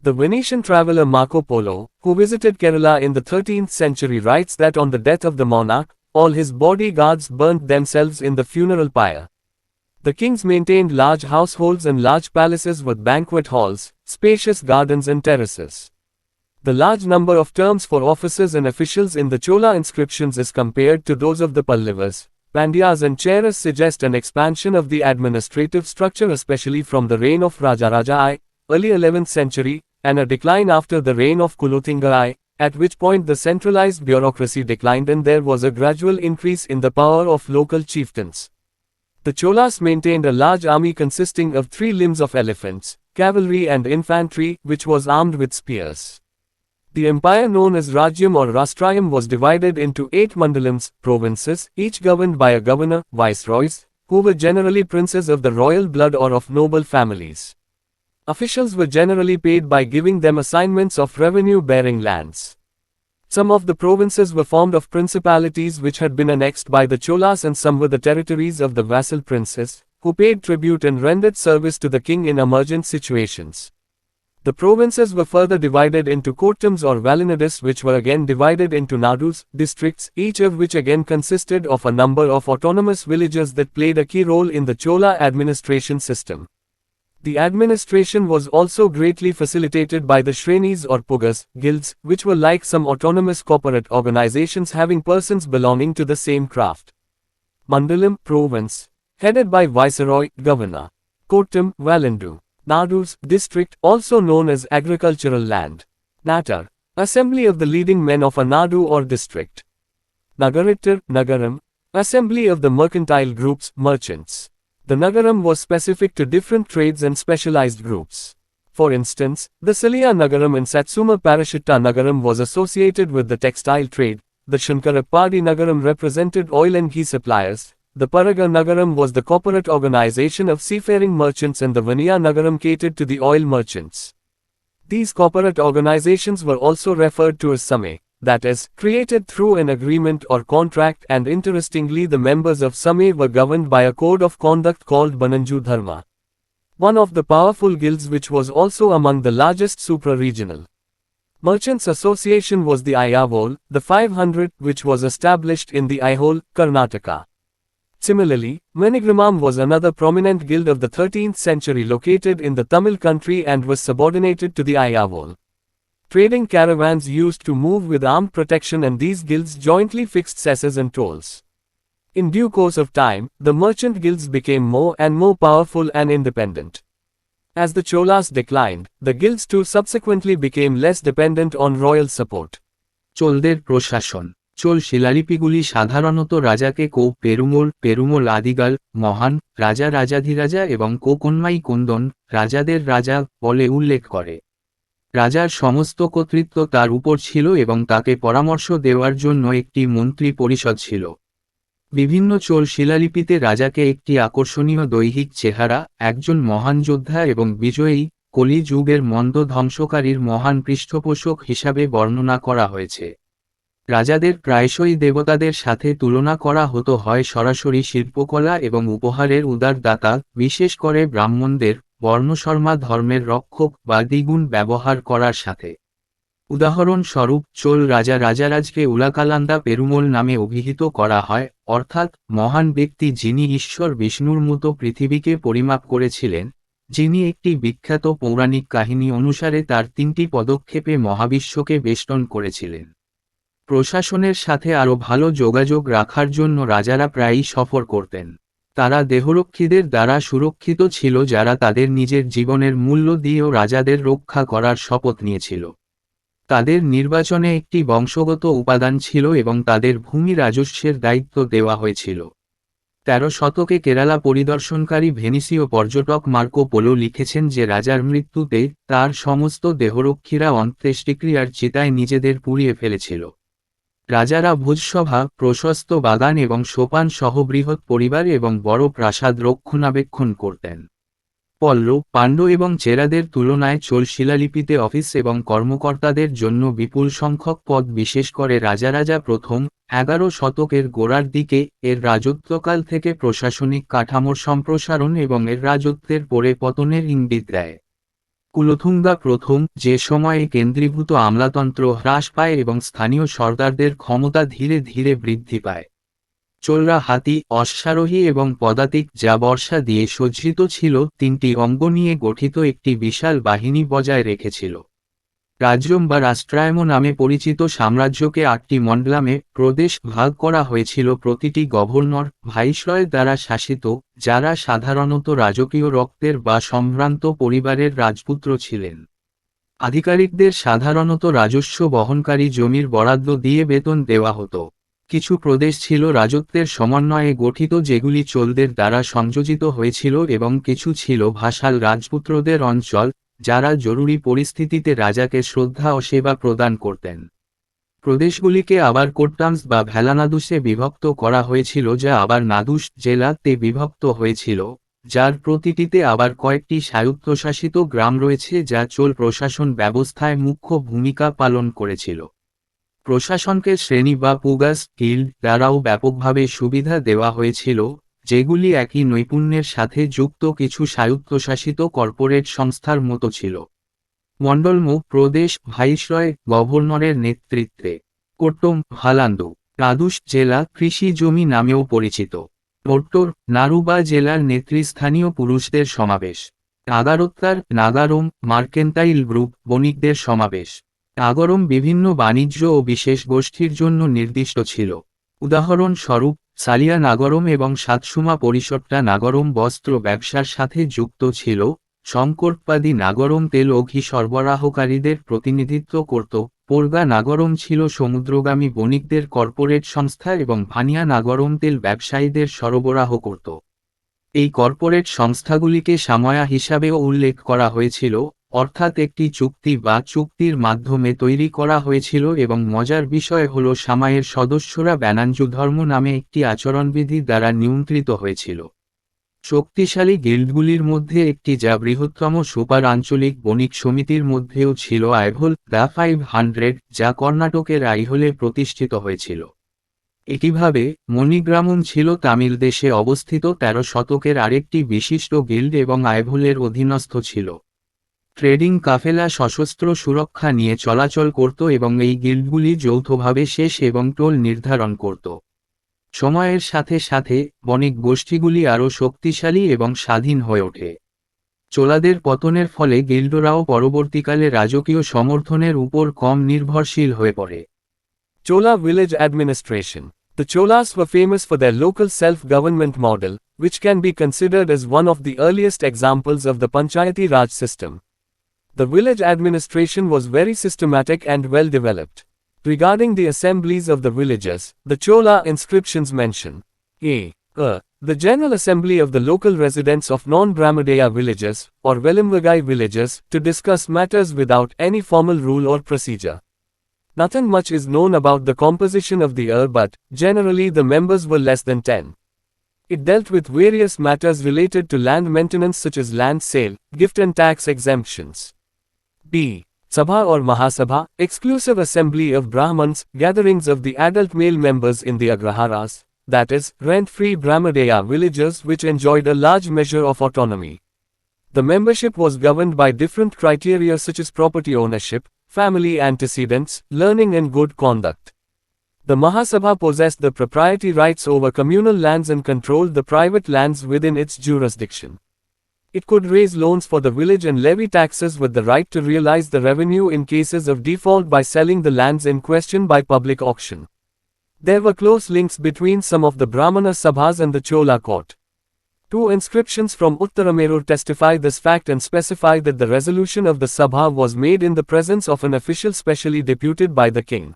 The Venetian traveler Marco Polo, who visited Kerala in the 13th century, writes that on the death of the monarch, all his bodyguards burnt themselves in the funeral pyre. The kings maintained large households and large palaces with banquet halls, spacious gardens and terraces. The large number of terms for officers and officials in the Chola inscriptions as compared to those of the Pallavas, Pandyas and Cheras suggest an expansion of the administrative structure especially from the reign of Rajaraja I, early 11th century, and a decline after the reign of Kulothunga I, at which point the centralized bureaucracy declined and there was a gradual increase in the power of local chieftains. The Cholas maintained a large army consisting of 3 limbs of elephants, cavalry and infantry, which was armed with spears. The empire known as Rajyam or Rashtrayam was divided into 8 mandalams, provinces, each governed by a governor, viceroys, who were generally princes of the royal blood or of noble families. Officials were generally paid by giving them assignments of revenue-bearing lands. Some of the provinces were formed of principalities which had been annexed by the Cholas, and some were the territories of the vassal princes, who paid tribute and rendered service to the king in emergent situations. The provinces were further divided into kotams or valinades, which were again divided into nadus, districts, each of which again consisted of a number of autonomous villages that played a key role in the Chola administration system. The administration was also greatly facilitated by the Shrenis or Pugas, guilds, which were like some autonomous corporate organizations having persons belonging to the same craft. Mandalam, province, headed by viceroy, governor. Kotam, Valindu. Nadus, district, also known as agricultural land. Natar, assembly of the leading men of a Nadu or district. Nagarittar, Nagaram, assembly of the mercantile groups, merchants. The Nagaram was specific to different trades and specialized groups. For instance, the Salia Nagaram in Satsuma Parashitta Nagaram was associated with the textile trade, the Shankarapadi Nagaram represented oil and ghee suppliers, the Paraga Nagaram was the corporate organization of seafaring merchants, and the Vaniya Nagaram catered to the oil merchants. These corporate organizations were also referred to as Same, that is, created through an agreement or contract, and interestingly the members of Same were governed by a code of conduct called Bananju Dharma. One of the powerful guilds which was also among the largest supra-regional merchants association was the Ayavol, the 500, which was established in the Aihole, Karnataka. Similarly, Manigramam was another prominent guild of the 13th century located in the Tamil country and was subordinated to the Ayavol. Trading caravans used to move with armed protection, and these guilds jointly fixed cesses and tolls. In due course of time, the merchant guilds became more and more powerful and independent. As the Cholas declined, the guilds too subsequently became less dependent on royal support. চোলদের প্রশাসন। চোল শিলালিপিগুলি সাধারণত রাজাকে কো পেরুমল, পেরুমল আদিগাল, মহান, রাজা রাজাধিরাজা এবং কো কন্মাই কুন্দন, রাজাদের রাজা, বলে উল্লেখ করে। রাজার সমস্ত কর্তৃত্ব তার উপর ছিল এবং তাকে পরামর্শ দেওয়ার জন্য একটি মন্ত্রী পরিষদ ছিল। বিভিন্ন চোল শিলালিপিতে রাজাকে একটি আকর্ষণীয় দৈহিক চেহারা, একজন মহান যোদ্ধা এবং বিজয়ী, কলি যুগের মন্দ ধ্বংসকারীর মহান পৃষ্ঠপোষক হিসাবে বর্ণনা করা হয়েছে। রাজাদের প্রায়শই দেবতাদের সাথে তুলনা করা হতো, হয় সরাসরি শিল্পকলা এবং উপহারের উদার দাতা, বিশেষ করে ব্রাহ্মণদের, বর্ণশর্মা ধর্মের রক্ষক, বা দ্বিগুণ ব্যবহার করার সাথে। উদাহরণস্বরূপ, চোল রাজা রাজারাজকে উলাকালান্দা পেরুমল নামে অভিহিত করা হয়, অর্থাৎ মহান ব্যক্তি যিনি ঈশ্বর বিষ্ণুর মতো পৃথিবীকে পরিমাপ করেছিলেন, যিনি একটি বিখ্যাত পৌরাণিক কাহিনী অনুসারে তার 3টি পদক্ষেপে মহাবিশ্বকে বেষ্টন করেছিলেন। প্রশাসনের সাথে আরও ভালো যোগাযোগ রাখার জন্য রাজারা প্রায়ই সফর করতেন। তারা দেহরক্ষীদের দ্বারা সুরক্ষিত ছিল, যারা তাদের নিজের জীবনের মূল্য দিয়েও রাজাদের রক্ষা করার শপথ নিয়েছিল। তাদের নির্বাচনে একটি বংশগত উপাদান ছিল এবং তাদের ভূমি রাজস্বের দায়িত্ব দেওয়া হয়েছিল। 13 শতকে কেরালা পরিদর্শনকারী ভেনিসীয় পর্যটক মার্কো পোলো লিখেছেন যে রাজার মৃত্যুতে তার সমস্ত দেহরক্ষীরা অন্ত্যেষ্টিক্রিয়ার চিতায় নিজেদের পুড়িয়ে ফেলেছিল। রাজারা ভোজসভা, প্রশস্ত বাগান এবং সোপান সহ বৃহৎ পরিবার এবং বড় প্রাসাদ রক্ষণাবেক্ষণ করতেন। পল্লব, পাণ্ড্য এবং চেরাদের তুলনায় চোল শিলালিপিতে অফিস এবং কর্মকর্তাদের জন্য বিপুল সংখ্যক পদ, বিশেষ করে রাজা প্রথম 11 শতকের গোড়ার দিকে, এর রাজত্বকাল থেকে প্রশাসনিক কাঠামোর সম্প্রসারণ এবং এর রাজত্বের পরে পতনের ইঙ্গিত দেয়। কুলোথুঙ্গা প্রথম, যে সময়ে কেন্দ্রীভূত আমলাতন্ত্র হ্রাস পায় এবং স্থানীয় সর্দারদের ক্ষমতা ধীরে ধীরে বৃদ্ধি পায়। চোলরা হাতি, অশ্বারোহী এবং পদাতিক, যা বর্ষা দিয়ে সজ্জিত ছিল, 3টি অঙ্গ নিয়ে গঠিত একটি বিশাল বাহিনী বজায় রেখেছিল। রাজ্যম বা রাষ্ট্রায়ম নামে পরিচিত সাম্রাজ্যকে 8টি মন্ডলামে, প্রদেশ, ভাগ করা হয়েছিল, প্রতিটি গভর্নর, ভাইসরয় দ্বারা শাসিত, যারা সাধারণত রাজকীয় রক্তের বা সম্ভ্রান্ত পরিবারের রাজপুত্র ছিলেন। আধিকারিকদের সাধারণত রাজস্ব বহনকারী জমির বরাদ্দ দিয়ে বেতন দেওয়া হতো। কিছু প্রদেশ ছিল রাজত্বের সমন্বয়ে গঠিত, যেগুলি চোলদের দ্বারা সংযোজিত হয়েছিল, এবং কিছু ছিল ভাসাল রাজপুত্রদের অঞ্চল, যারা জরুরি পরিস্থিতিতে রাজাকে শ্রদ্ধা ও সেবা প্রদান করতেন। প্রদেশগুলিকে আবার কোট্টামস বা ভেলানাদুসে বিভক্ত করা হয়েছিল, যা আবার নাদুস জেলাতে বিভক্ত হয়েছিল, যার প্রতিটিতে আবার কয়েকটি স্বায়ত্তশাসিত গ্রাম রয়েছে যা চোল প্রশাসন ব্যবস্থায় মুখ্য ভূমিকা পালন করেছিল। প্রশাসনকে শ্রেণী বা পুগাস গিল্ড দ্বারাও ব্যাপকভাবে সুবিধা দেওয়া হয়েছিল, যেগুলি একই নৈপুণ্যের সাথে যুক্ত কিছু স্বায়ত্তশাসিত কর্পোরেট সংস্থার মতো ছিল। মণ্ডলমু প্রদেশ ভাইসরয় গভর্নরের নেতৃত্বে। কোট্টম ভালান্দু নাদুস জেলা কৃষি জমি নামেও পরিচিত। ওট্টর নারুবা জেলার নেতৃস্থানীয় পুরুষদের সমাবেশ। নাগারোত্তার নাগারোম মার্কেন্টাইল গ্রুপ বণিকদের সমাবেশ। নাগরম বিভিন্ন বাণিজ্য ও বিশেষ গোষ্ঠীর জন্য নির্দিষ্ট ছিল। উদাহরণস্বরূপ সালিয়া নাগরম এবং সাতসুমা পরিষদটা নাগরম বস্ত্র ব্যবসার সাথে যুক্ত ছিল। শঙ্করপাদি নাগরম তেল ও ঘি সরবরাহকারীদের প্রতিনিধিত্ব করত। পোরগা নাগরম ছিল সমুদ্রগামী বণিকদের কর্পোরেট সংস্থা এবং ভানিয়া নাগরম তেল ব্যবসায়ীদের সরবরাহ করত। এই কর্পোরেট সংস্থাগুলিকে সাময়া হিসাবেও উল্লেখ করা হয়েছিল, অর্থাৎ একটি চুক্তি বা চুক্তির মাধ্যমে তৈরি করা হয়েছিল, এবং মজার বিষয় হল সামায়ের সদস্যরা ব্যানাঞ্জু ধর্ম নামে একটি আচরণবিধি দ্বারা নিয়ন্ত্রিত হয়েছিল। শক্তিশালী গিল্ডগুলির মধ্যে একটি, যা বৃহত্তম সুপার আঞ্চলিক বণিক সমিতির মধ্যেও ছিল, আইহোল দ্য 500, যা কর্ণাটকের আইহোলে প্রতিষ্ঠিত হয়েছিল। একইভাবে মণিগ্রামম ছিল তামিল দেশে অবস্থিত 13 শতকের আরেকটি বিশিষ্ট গিল্ড এবং আইহোলের অধীনস্থ ছিল। ট্রেডিং কাফেলা সশস্ত্র সুরক্ষা নিয়ে চলাচল করত এবং এই গিল্ডগুলি যৌথভাবে শেষ এবং টোল নির্ধারণ করত। সময়ের সাথে সাথে বণিক গোষ্ঠীগুলি আরও শক্তিশালী এবং স্বাধীন হয়ে ওঠে। চোলাদের পতনের ফলে গিল্ডরাও পরবর্তীকালে রাজকীয় সমর্থনের উপর কম নির্ভরশীল হয়ে পড়ে। Chola village administration. The Cholas were famous for their local self-government model, which can be considered as one of the earliest examples of the Panchayati Raj system. The village administration was very systematic and well developed. Regarding the assemblies of the villages, the Chola inscriptions mention a. The General Assembly of the local residents of non-Brahmadeya villages, or Velimvagai villages, to discuss matters without any formal rule or procedure. Nothing much is known about the composition of the but, generally the members were less than 10. It dealt with various matters related to land maintenance such as land sale, gift and tax exemptions. B. Sabha or Mahasabha, exclusive assembly of Brahmans, gatherings of the adult male members in the Agraharas, that is, rent-free Brahmadeya villages which enjoyed a large measure of autonomy. The membership was governed by different criteria such as property ownership, family antecedents, learning and good conduct. The Mahasabha possessed the propriety rights over communal lands and controlled the private lands within its jurisdiction. It could raise loans for the village and levy taxes with the right to realize the revenue in cases of default by selling the lands in question by public auction. There were close links between some of the Brahmana Sabhas and the Chola court. Two inscriptions from Uttaramerur testify this fact and specify that the resolution of the Sabha was made in the presence of an official specially deputed by the king.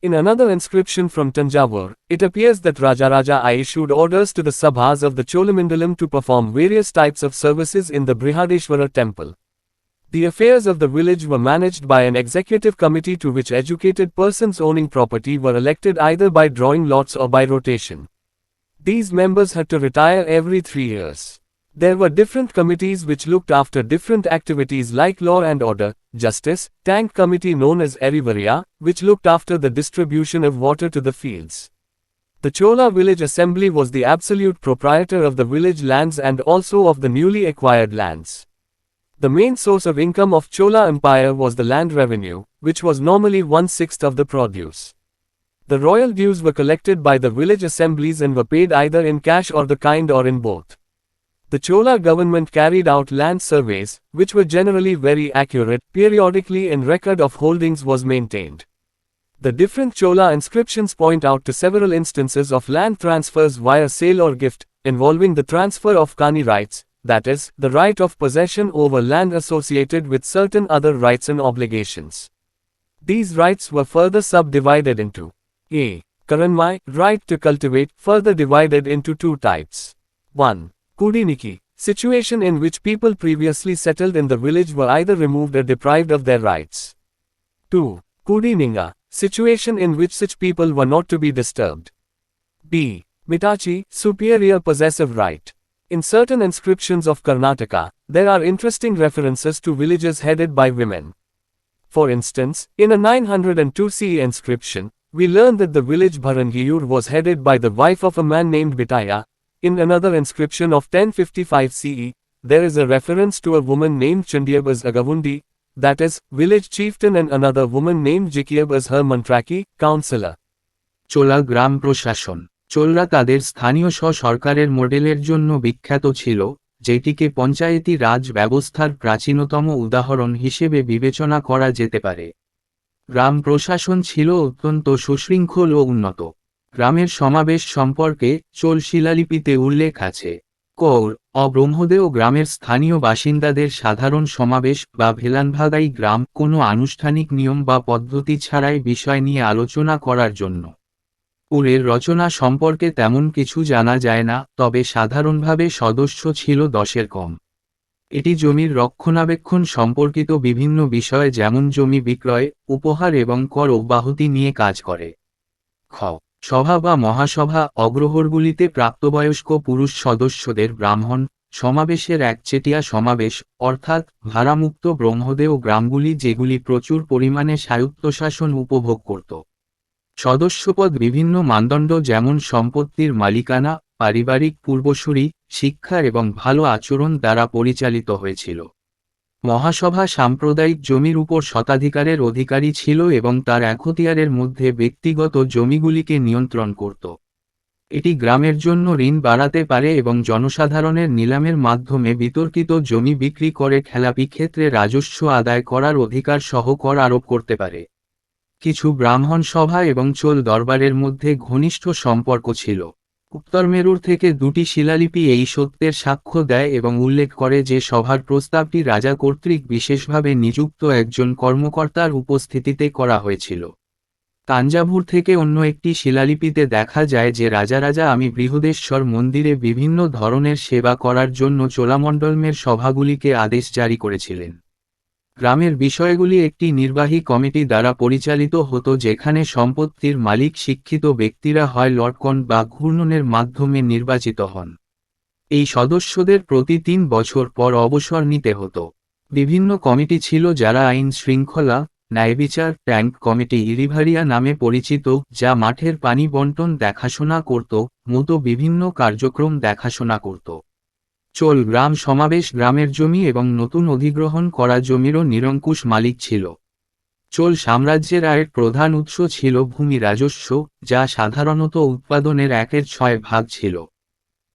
In another inscription from Tanjavur, it appears that Rajaraja I issued orders to the Sabhas of the Cholamandalam to perform various types of services in the Brihadeshwara temple. The affairs of the village were managed by an executive committee to which educated persons owning property were elected either by drawing lots or by rotation. These members had to retire every 3 years. There were different committees which looked after different activities like law and order, justice, tank committee known as Erivaria, which looked after the distribution of water to the fields. The Chola village assembly was the absolute proprietor of the village lands and also of the newly acquired lands. The main source of income of Chola Empire was the land revenue, which was normally 1/6 of the produce. The royal dues were collected by the village assemblies and were paid either in cash or the kind or in both. The Chola government carried out land surveys, which were generally very accurate. Periodically a record of holdings was maintained. The different Chola inscriptions point out to several instances of land transfers via sale or gift, involving the transfer of Kani rights, that is, the right of possession over land associated with certain other rights and obligations. These rights were further subdivided into a. Karanmai, right to cultivate, further divided into two types. 1. Kudiniki, situation in which people previously settled in the village were either removed or deprived of their rights. 2. Kudininga, situation in which such people were not to be disturbed. B. Mitachi, superior possessive right. In certain inscriptions of Karnataka, there are interesting references to villages headed by women. For instance, in a 902 CE inscription, we learn that the village Bharangiyur was headed by the wife of a man named Bitaya. In another inscription of 1055 CE, there is a reference to a woman named Chandiab as Agavundi, that is, village chieftain, and another woman named Jikiab as her Mantraki, counselor. চোলা গ্রাম প্রশাসন। চোলরা তাদের স্থানীয় সরকারের মডেলের জন্য বিখ্যাত ছিল, যেটিকে পঞ্চায়েতি রাজ ব্যবস্থার প্রাচীনতম উদাহরণ হিসেবে বিবেচনা করা যেতে পারে। গ্রাম প্রশাসন ছিল অত্যন্ত সুশৃঙ্খল ও উন্নত। গ্রামের সমাবেশ সম্পর্কে চোল শিলালিপিতে উল্লেখ আছে। কৌর ব্রহ্মদেও গ্রামের স্থানীয় বাসিন্দাদের সাধারণ সমাবেশ বা ভেলানভাগাই গ্রাম কোনো আনুষ্ঠানিক নিয়ম বা পদ্ধতি ছাড়াই বিষয় নিয়ে আলোচনা করার জন্য। উরের রচনা সম্পর্কে তেমন কিছু জানা যায় না, তবে সাধারণভাবে সদস্য ছিল 10-এর কম। এটি জমির রক্ষণাবেক্ষণ সম্পর্কিত বিভিন্ন বিষয় যেমন জমি বিক্রয়, উপহার এবং কর অব্যাহতি নিয়ে কাজ করে। খ সভা বা মহাসভা অগ্রহরগুলিতে প্রাপ্তবয়স্ক পুরুষ সদস্যদের ব্রাহ্মণ সমাবেশের একচেটিয়া সমাবেশ, অর্থাৎ ভাড়ামুক্ত ব্রহ্মদেও গ্রামগুলি যেগুলি প্রচুর পরিমাণে স্বায়ত্তশাসন উপভোগ করত। সদস্যপদ বিভিন্ন মানদণ্ড যেমন সম্পত্তির মালিকানা, পারিবারিক পূর্বসূরি, শিক্ষা এবং ভালো আচরণ দ্বারা পরিচালিত হয়েছিল। মহাসভা সাম্প্রদায়িক জমির উপর শতাধিকারের অধিকারী ছিল এবং তার এখতিয়ারের মধ্যে ব্যক্তিগত জমিগুলিকে নিয়ন্ত্রণ করত। এটি গ্রামের জন্য ঋণ বাড়াতে পারে এবং জনসাধারণের নিলামের মাধ্যমে বিতর্কিত জমি বিক্রি করে খেলাপি ক্ষেত্রে রাজস্ব আদায় করার অধিকার সহ কর আরোপ করতে পারে। কিছু ব্রাহ্মণ সভা এবং চোল দরবারের মধ্যে ঘনিষ্ঠ সম্পর্ক ছিল। উত্তর মেরুর থেকে 2টি শিলালিপি এই সত্যের সাক্ষ্য দেয় এবং উল্লেখ করে যে সভার প্রস্তাবটি রাজা কর্তৃক বিশেষভাবে নিযুক্ত একজন কর্মকর্তার উপস্থিতিতে করা হয়েছিল। তাঞ্জাভুর থেকে অন্য একটি শিলালিপিতে দেখা যায় যে রাজা আমি বৃহদেশ্বর মন্দিরে বিভিন্ন ধরনের সেবা করার জন্য চোলামণ্ডলমের সভাগুলিকে আদেশ জারি করেছিলেন। গ্রামের বিষয়গুলি একটি নির্বাহী কমিটি দ্বারা পরিচালিত হতো, যেখানে সম্পত্তির মালিক শিক্ষিত ব্যক্তিরা হয় লটকন বা ঘূর্ণনের মাধ্যমে নির্বাচিত হন। এই সদস্যদের প্রতি 3 বছর পর অবসর নিতে হতো। বিভিন্ন কমিটি ছিল যারা আইন শৃঙ্খলা, ন্যায়বিচার, ট্যাঙ্ক কমিটি ইরিভারিয়া নামে পরিচিত, যা মাঠের পানি বন্টন দেখাশোনা করত, মতো বিভিন্ন কার্যক্রম দেখাশোনা করত। চোল গ্রাম সমাবেশ গ্রামের জমি এবং নতুন অধিগ্রহণ করা জমিরও নিরঙ্কুশ মালিক ছিল। চোল সাম্রাজ্যের আয়ের প্রধান উৎস ছিল ভূমি রাজস্ব, যা সাধারণত উৎপাদনের 1/6 ভাগ ছিল।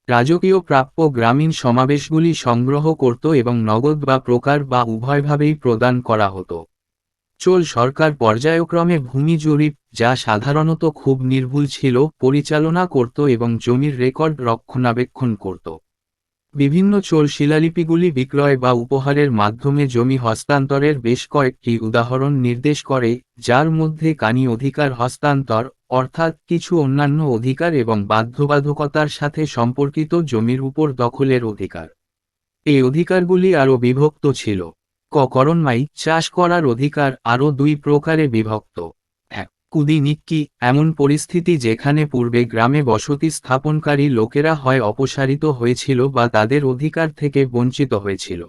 রাজকীয় প্রাপ্য গ্রামীণ সমাবেশগুলি সংগ্রহ করত এবং নগদ বা প্রকার বা উভয়ভাবেই প্রদান করা হতো। চোল সরকার পর্যায়ক্রমে ভূমি জরিপ, যা সাধারণত খুব নির্ভুল ছিল, পরিচালনা করত এবং জমির রেকর্ড রক্ষণাবেক্ষণ করত। বিভিন্ন চোল শিলালিপিগুলি বিক্রয় বা উপহারের মাধ্যমে জমি হস্তান্তরের বেশ কয়েকটি উদাহরণ নির্দেশ করে, যার মধ্যে কানি অধিকার হস্তান্তর, অর্থাৎ কিছু অন্যান্য অধিকার এবং বাধ্যবাধকতার সাথে সম্পর্কিত জমির উপর দখলের অধিকার। এই অধিকারগুলি আরও বিভক্ত ছিল। করণমাই চাষ করার অধিকার আরও 2 প্রকারে বিভক্ত। 1. কুদি নিক্কি, এমন পরিস্থিতি যেখানে পূর্বে গ্রামে বসতি স্থাপনকারী লোকেরা হয় অপসারিত হয়েছিল বা তাদের অধিকার থেকে বঞ্চিত হয়েছিল।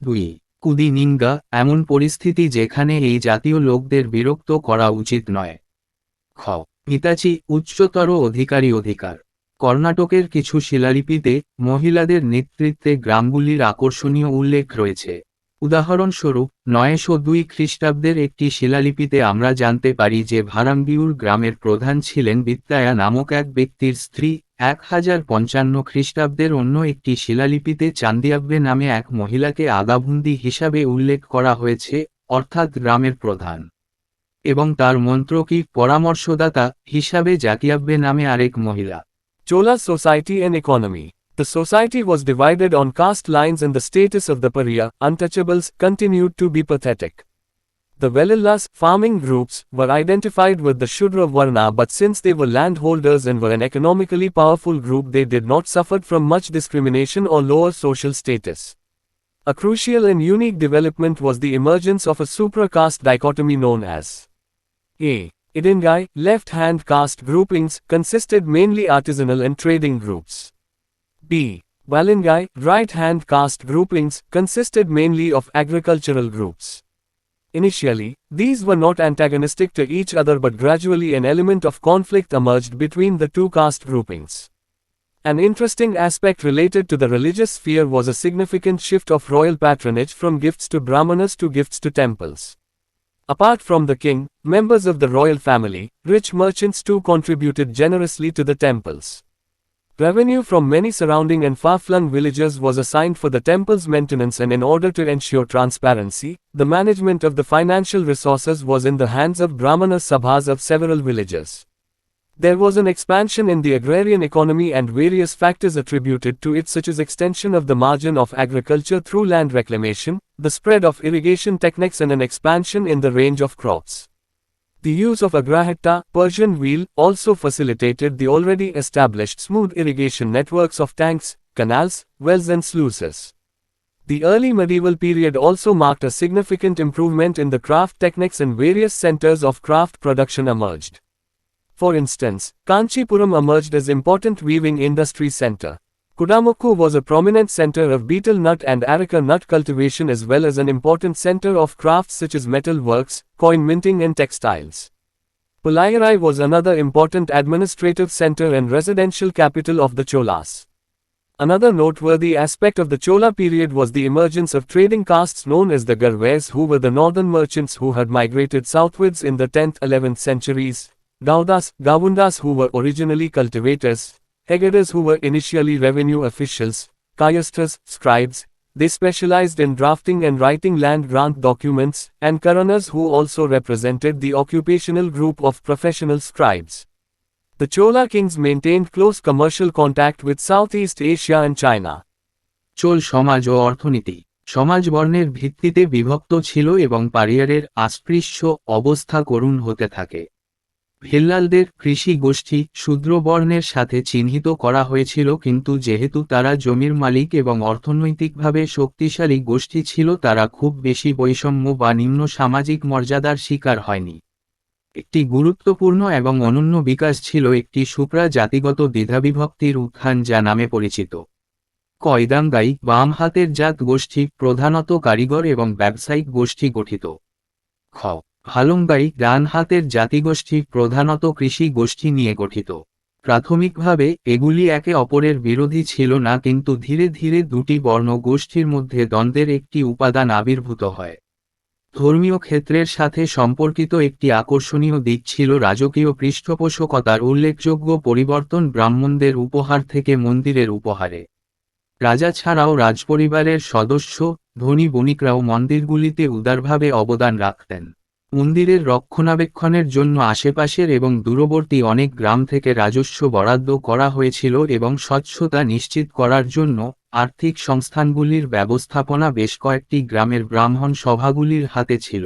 2. কুদি নিঙ্গা, এমন পরিস্থিতি যেখানে এই জাতীয় লোকদের বিরক্ত করা উচিত নয়। খ. মিতাচি, উচ্চতর অধিকারী অধিকার। কর্ণাটকের কিছু শিলালিপিতে মহিলাদের নেতৃত্বে গ্রামগুলির আকর্ষণীয় উল্লেখ রয়েছে। উদাহরণস্বরূপ 902 খ্রিস্টাব্দের একটি শিলালিপিতে আমরা জানতে পারি যে ভারাঙ্গিউর গ্রামের প্রধান ছিলেন বিত্তায়া নামক এক ব্যক্তির স্ত্রী। 1055 খ্রিস্টাব্দের অন্য একটি শিলালিপিতে চান্দিয়াব্বে নামে এক মহিলাকে আগাভুন্দি হিসাবে উল্লেখ করা হয়েছে, অর্থাৎ গ্রামের প্রধান, এবং তার মন্ত্রকি পরামর্শদাতা হিসাবে জাকিয়াব্বে নামে আরেক মহিলা। Chola society and economy. The society was divided on caste lines and the status of the pariah, untouchables, continued to be pathetic. The Velallas, farming groups, were identified with the Shudra Varna, but since they were landholders and were an economically powerful group, they did not suffer from much discrimination or lower social status. A crucial and unique development was the emergence of a supra-caste dichotomy known as A. Idingai, left-hand caste groupings, consisted mainly artisanal and trading groups. B. Valingai, right-hand caste groupings, consisted mainly of agricultural groups. Initially, these were not antagonistic to each other, but gradually an element of conflict emerged between the two caste groupings. An interesting aspect related to the religious sphere was a significant shift of royal patronage from gifts to brahmanas to gifts to temples. Apart from the king, members of the royal family, rich merchants too contributed generously to the temples. Revenue from many surrounding and far-flung villages was assigned for the temple's maintenance, and in order to ensure transparency, the management of the financial resources was in the hands of Brahmana sabhas of several villages. There was an expansion in the agrarian economy and various factors attributed to it, such as extension of the margin of agriculture through land reclamation, the spread of irrigation techniques, and an expansion in the range of crops. The use of agrahetta, Persian wheel, also facilitated the already established smooth irrigation networks of tanks, canals, wells and sluices. The early medieval period also marked a significant improvement in the craft techniques, and various centers of craft production emerged. For instance, Kanchipuram emerged as important weaving industry center. Kudamukku was a prominent center of betel nut and areca nut cultivation, as well as an important center of crafts such as metal works, coin minting and textiles. Pulayarai was another important administrative center and residential capital of the Cholas. Another noteworthy aspect of the Chola period was the emergence of trading castes known as the Garvares, who were the northern merchants who had migrated southwards in the 10th-11th centuries, Gaudas, Gavundas, who were originally cultivators, Hegadas, who were initially revenue officials, Kayastras, scribes. They specialized in drafting and writing land grant documents, and Karanas, who also represented the occupational group of professional scribes. The Chola kings maintained close commercial contact with Southeast Asia and China. Chola সমাজ ও অর্থনীতি। সমাজ বর্ণের ভিত্তিতে বিভক্ত ছিল এবং পারিয়ারের আস্পৃশ্য অবস্থা করুণ হতে থাকে। ভিল্লালদের কৃষি গোষ্ঠী শূদ্র বর্ণের সাথে চিহ্নিত করা হয়েছিল, কিন্তু যেহেতু তারা জমির মালিক এবং অর্থনৈতিকভাবে শক্তিশালী গোষ্ঠী ছিল, তারা খুব বেশি বৈষম্য বা নিম্ন সামাজিক মর্যাদার শিকার হয়নি। একটি গুরুত্বপূর্ণ এবং অনন্য বিকাশ ছিল একটি সুপ্রা জাতিগত দ্বিধাবিভক্তির উত্থান, যা নামে পরিচিত। কয়দাঙ্গাই বাম হাতের জাত গোষ্ঠী, প্রধানত কারিগর এবং ব্যবসায়িক গোষ্ঠী গঠিত। খ হালুঙ্গাই ডান হাতের জাতিগোষ্ঠী, প্রধানত কৃষি গোষ্ঠী নিয়ে গঠিত। প্রাথমিকভাবে এগুলি একে অপরের বিরোধী ছিল না, কিন্তু ধীরে ধীরে দুটি বর্ণ গোষ্ঠীর মধ্যে দ্বন্দ্বের একটি উপাদান আবির্ভূত হয়। ধর্মীয় ক্ষেত্রের সাথে সম্পর্কিত একটি আকর্ষণীয় দিক ছিল রাজকীয় পৃষ্ঠপোষকতার উল্লেখযোগ্য পরিবর্তন ব্রাহ্মণদের উপহার থেকে মন্দিরের উপহারে। রাজা ছাড়াও রাজপরিবারের সদস্য, ধনী বণিকরাও মন্দিরগুলিতে উদারভাবে অবদান রাখতেন। মন্দিরের রক্ষণাবেক্ষণের জন্য আশেপাশের এবং দূরবর্তী অনেক গ্রাম থেকে রাজস্ব বরাদ্দ করা হয়েছিল এবং স্বচ্ছতা নিশ্চিত করার জন্য আর্থিক সংস্থানগুলির ব্যবস্থাপনা বেশ কয়েকটি গ্রামের ব্রাহ্মণ সভাগুলির হাতে ছিল।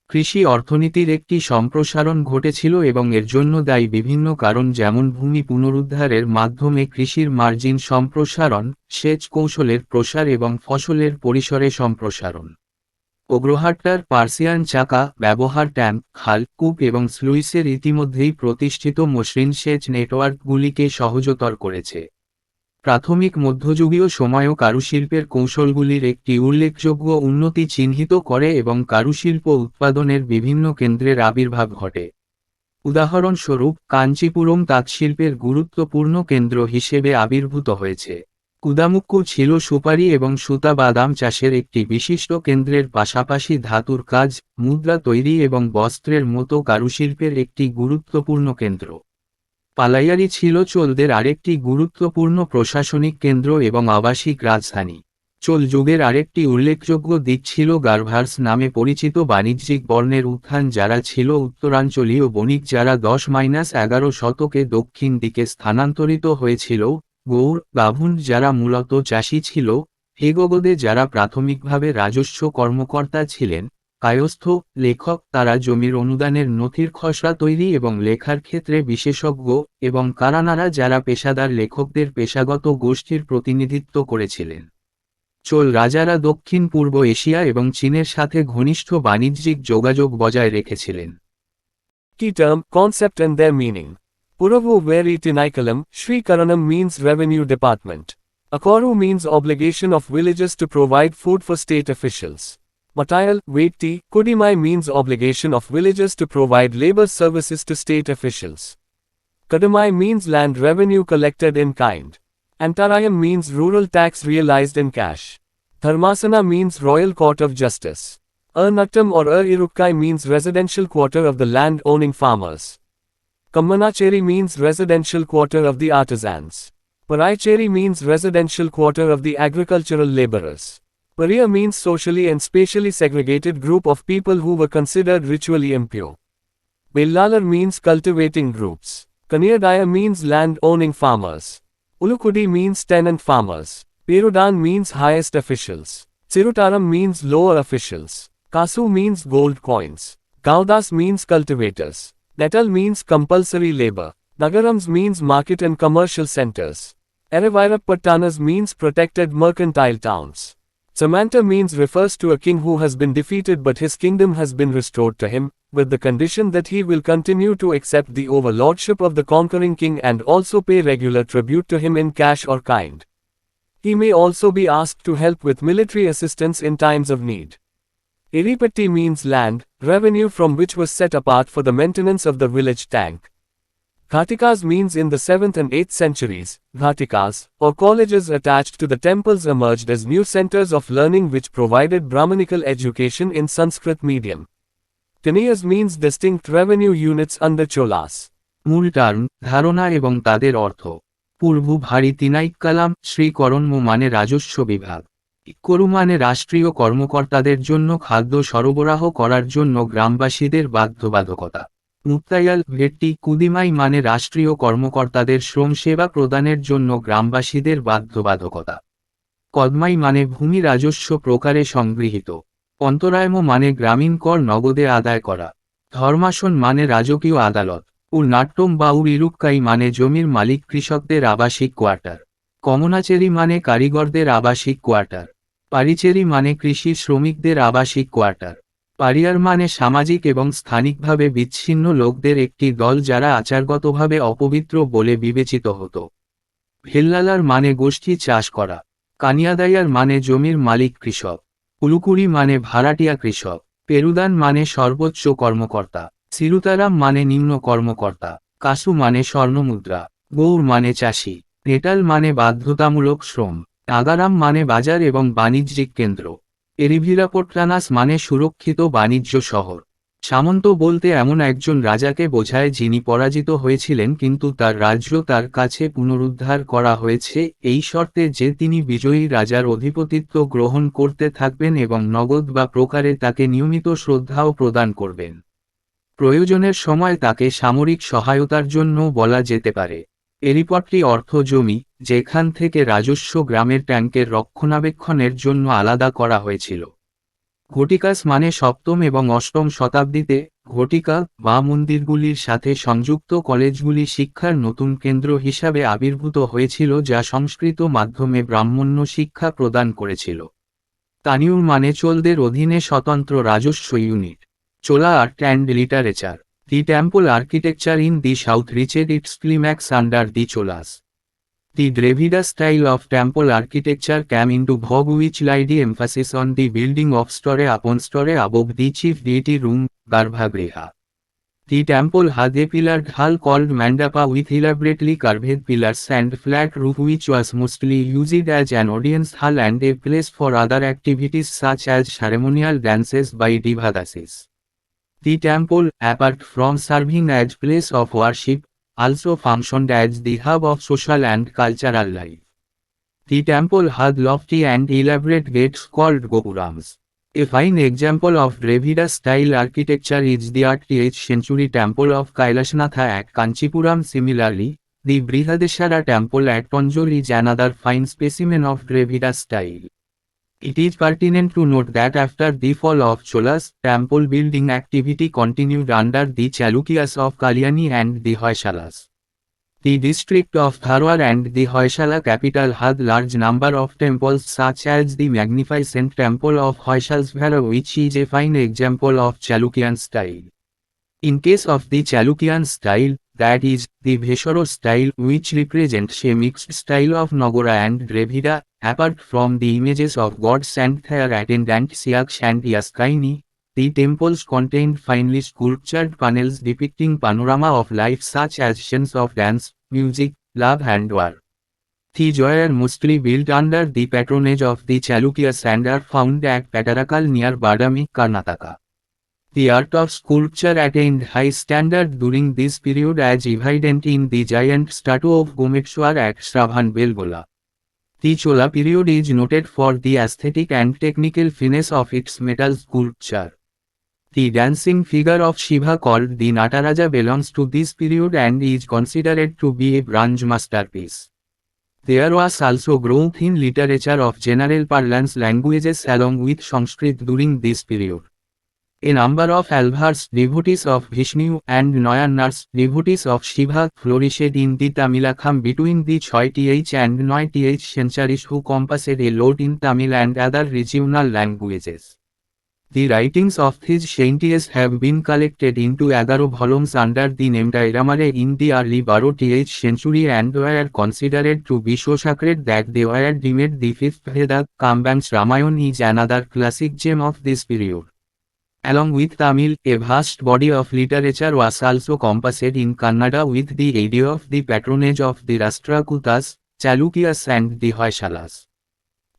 কৃষি অর্থনীতির একটি সম্প্রসারণ ঘটেছিল এবং এর জন্য দায়ী বিভিন্ন কারণ, যেমন ভূমি পুনরুদ্ধারের মাধ্যমে কৃষির মার্জিন সম্প্রসারণ, সেচ কৌশলের প্রসার এবং ফসলের পরিসরে সম্প্রসারণ। অগ্রহাট্টার পার্সিয়ান চাকা ব্যবহার ট্যাঙ্ক, খাল, কূপ এবং স্লুইসের ইতিমধ্যেই প্রতিষ্ঠিত মসৃণ সেচ নেটওয়ার্কগুলিকে সহজতর করেছে। প্রাথমিক মধ্যযুগীয় সময়ও কারুশিল্পের কৌশলগুলির একটি উল্লেখযোগ্য উন্নতি চিহ্নিত করে এবং কারুশিল্প উৎপাদনের বিভিন্ন কেন্দ্রের আবির্ভাব ঘটে। উদাহরণস্বরূপ, কাঞ্চিপুরম তাঁতশিল্পের গুরুত্বপূর্ণ কেন্দ্র হিসেবে আবির্ভূত হয়েছে। কুদামুক্কু ছিল সুপারি এবং সুতা বাদাম চাষের একটি বিশিষ্ট কেন্দ্রের পাশাপাশি ধাতুর কাজ, মুদ্রা তৈরি এবং বস্ত্রের মতো কারুশিল্পের একটি গুরুত্বপূর্ণ কেন্দ্র। পালাইয়ারি ছিল চোলদের আরেকটি গুরুত্বপূর্ণ প্রশাসনিক কেন্দ্র এবং আবাসিক রাজধানী। চোল যুগের আরেকটি উল্লেখযোগ্য দিক ছিল গারভার্স নামে পরিচিত বাণিজ্যিক বর্ণের উত্থান, যারা ছিল উত্তরাঞ্চলীয় বণিক যারা 10-11 শতকে দক্ষিণ দিকে স্থানান্তরিত হয়েছিল, গৌড়, গাভুন যারা মূলত চাষী ছিল, হেগোগদে যারা প্রাথমিকভাবে রাজস্ব কর্মকর্তা ছিলেন, কায়স্থ, লেখক, তারা জমির অনুদানের নথির খসড়া তৈরি এবং লেখার ক্ষেত্রে বিশেষজ্ঞ, এবং কারানারা যারা পেশাদার লেখকদের পেশাগত গোষ্ঠীর প্রতিনিধিত্ব করেছিলেন। চোল রাজারা দক্ষিণ পূর্ব এশিয়া এবং চীনের সাথে ঘনিষ্ঠ বাণিজ্যিক যোগাযোগ বজায় রেখেছিলেন। Key term, concept and their meaning. Puravu veri tinikalam, Sri Karanam means revenue department. Akoru means obligation of villages to provide food for state officials. Matayal, Vetti, Kudimai means obligation of villages to provide labor services to state officials. Kadamai means land revenue collected in kind. Antarayam means rural tax realized in cash. Dharmasana means royal court of justice. Nattam or Irukkai means residential quarter of the land-owning farmers. Kammanacheri means residential quarter of the artisans. Paraicheri means residential quarter of the agricultural laborers. Pariya means socially and spatially segregated group of people who were considered ritually impure. Bellalar means cultivating groups. Kaniyadaya means land-owning farmers. Ulukudi means tenant farmers. Perudan means highest officials. Chirutaram means lower officials. Kasu means gold coins. Gaudas means cultivators. Netal means compulsory labor. Nagarams means market and commercial centers. Erevairapattanas means protected mercantile towns. Samanta means refers to a king who has been defeated but his kingdom has been restored to him, with the condition that he will continue to accept the overlordship of the conquering king and also pay regular tribute to him in cash or kind. He may also be asked to help with military assistance in times of need. Iripatti means land, revenue from which was set apart for the maintenance of the village tank. Ghatikas means in the 7th and 8th centuries, Ghatikas, or colleges attached to the temples emerged as new centers of learning which provided Brahmanical education in Sanskrit medium. Taniyas means distinct revenue units under Cholas. মূল term, ধারণা এবং তাদের অর্থ। পূর্ব ভারী তিনাইক্কালাম, শ্রীকরণ্য মানে রাজস্ব বিভাগ। ইক্করু মানে রাষ্ট্রীয় কর্মকর্তাদের জন্য খাদ্য সরবরাহ করার জন্য গ্রামবাসীদের বাধ্যবাধকতা। মুক্তায়াল, ভেট্টি, কুদিমাই মানে রাষ্ট্রীয় কর্মকর্তাদের শ্রম সেবা প্রদানের জন্য গ্রামবাসীদের বাধ্যবাধকতা। কদমাই মানে ভূমি রাজস্ব প্রকারে সংগৃহীত। অন্তরায়ম মানে গ্রামীণ কর নগদে আদায় করা। ধর্মাসন মানে রাজকীয় আদালত। নাট্যম বা ইরুক্কাই মানে জমির মালিক কৃষকদের আবাসিক কোয়ার্টার। কমনাচেরি মানে কারিগরদের আবাসিক কোয়ার্টার। পারিচেরি মানে কৃষি শ্রমিকদের আবাসিক কোয়ার্টার। পারিয়ার মানে সামাজিক এবং স্থানিকভাবে বিচ্ছিন্ন লোকদের একটি দল যারা আচারগতভাবে অপবিত্র বলে বিবেচিত হতো। ভেল্লালার মানে গোষ্ঠী চাষ করা। কানিয়াদাইয়ার মানে জমির মালিক কৃষক। উলুকুড়ি মানে ভাড়াটিয়া কৃষক। পেরুদান মানে সর্বোচ্চ কর্মকর্তা। সিরুতারাম মানে নিম্ন কর্মকর্তা। কাসু মানে স্বর্ণমুদ্রা। গৌর মানে চাষি। নেটাল মানে বাধ্যতামূলক শ্রম। নাগারাম মানে বাজার এবং বাণিজ্যিক কেন্দ্র। এরিভিরাপট্টানাস মানে সুরক্ষিত বাণিজ্য শহর। সামন্ত বলতে এমন একজন রাজাকে বোঝায় যিনি পরাজিত হয়েছিলেন কিন্তু তার রাজ্য তার কাছে পুনরুদ্ধার করা হয়েছে, এই শর্তে যে তিনি বিজয়ী রাজার অধিপতিত্ব গ্রহণ করতে থাকবেন এবং নগদ বা প্রকারে তাকে নিয়মিত শ্রদ্ধাও প্রদান করবেন। প্রয়োজনের সময় তাকে সামরিক সহায়তার জন্য বলা যেতে পারে। এরিপট্টি অর্থ জমি, যেখান থেকে রাজস্ব গ্রামের ট্যাঙ্কের রক্ষণাবেক্ষণের জন্য আলাদা করা হয়েছিল। ঘটিকাস মানে সপ্তম এবং অষ্টম শতাব্দীতে ঘটিকা বা মন্দিরগুলির সাথে সংযুক্ত কলেজগুলি শিক্ষার নতুন কেন্দ্র হিসাবে আবির্ভূত হয়েছিল যা সংস্কৃত মাধ্যমে ব্রাহ্মণ্য শিক্ষা প্রদান করেছিল। তানিউর মানে চোলদের অধীনে স্বতন্ত্র রাজস্ব unit. Chola art and literature. The temple architecture in the south reached its climax under the Cholas. The Dravida style of temple architecture came into vogue which laid the emphasis on the building of story upon story above the chief deity room, Garbhagriha. The temple had a pillared hall called mandapa with elaborately carved pillars and flat roof which was mostly used as an audience hall and a place for other activities such as ceremonial dances by devadasis. The temple, apart from serving as place of worship, also functioned as the hub of social and cultural life. The temple had lofty and elaborate gates called gopurams. A fine example of Dravida-style architecture is the 8th century temple of Kailasnatha at Kanchipuram. Similarly, the Brihadeshwara temple at Tanjore is another fine specimen of Dravida style. It is pertinent to note that after the fall of Cholas, temple building activity continued under the Chalukyas of Kalyani and the Hoysalas. The district of Dharwad and the Hoysala capital had large number of temples such as the magnificent temple of Hoysalsvara, which is a fine example of Chalukyan style. In case of the Chalukyan style, that is, the Veshoro style, which represents a mixed style of Nagara and Dravida, apart from the images of gods and their attendants Yaks and Yaskaini, the temples contained finely sculptured panels depicting panorama of life such as scenes of dance, music, love and war. These were mostly built under the patronage of the Chalukyas and are found at Patarakal near Badami, Karnataka. The art of sculpture attained high standard during this period as evident in the giant statue of Gomeshwar at Shravan Belgola. The Chola period is noted for the aesthetic and technical finesse of its metal sculpture. The dancing figure of Shiva called the Nataraja belongs to this period and is considered to be a bronze masterpiece. There was also growth in literature of general parlance languages along with Sanskrit during this period. A number of Alvars, devotees of Vishnu, and Nayanars, devotees of Shiva, flourished in the Tamilakam between the 6th and 9th centuries who composed a lot in Tamil and other regional languages. The writings of these saints have been collected into 11 volumes under the name Dairamare in the early 12th century and were considered to be so sacred that they were deemed the fifth Veda. Kamban's Ramayana is another classic gem of this period. Along with Tamil, a vast body of literature was also composed in Kannada with the aid of the patronage of the Rashtrakutas, Chalukyas and the Hoysalas.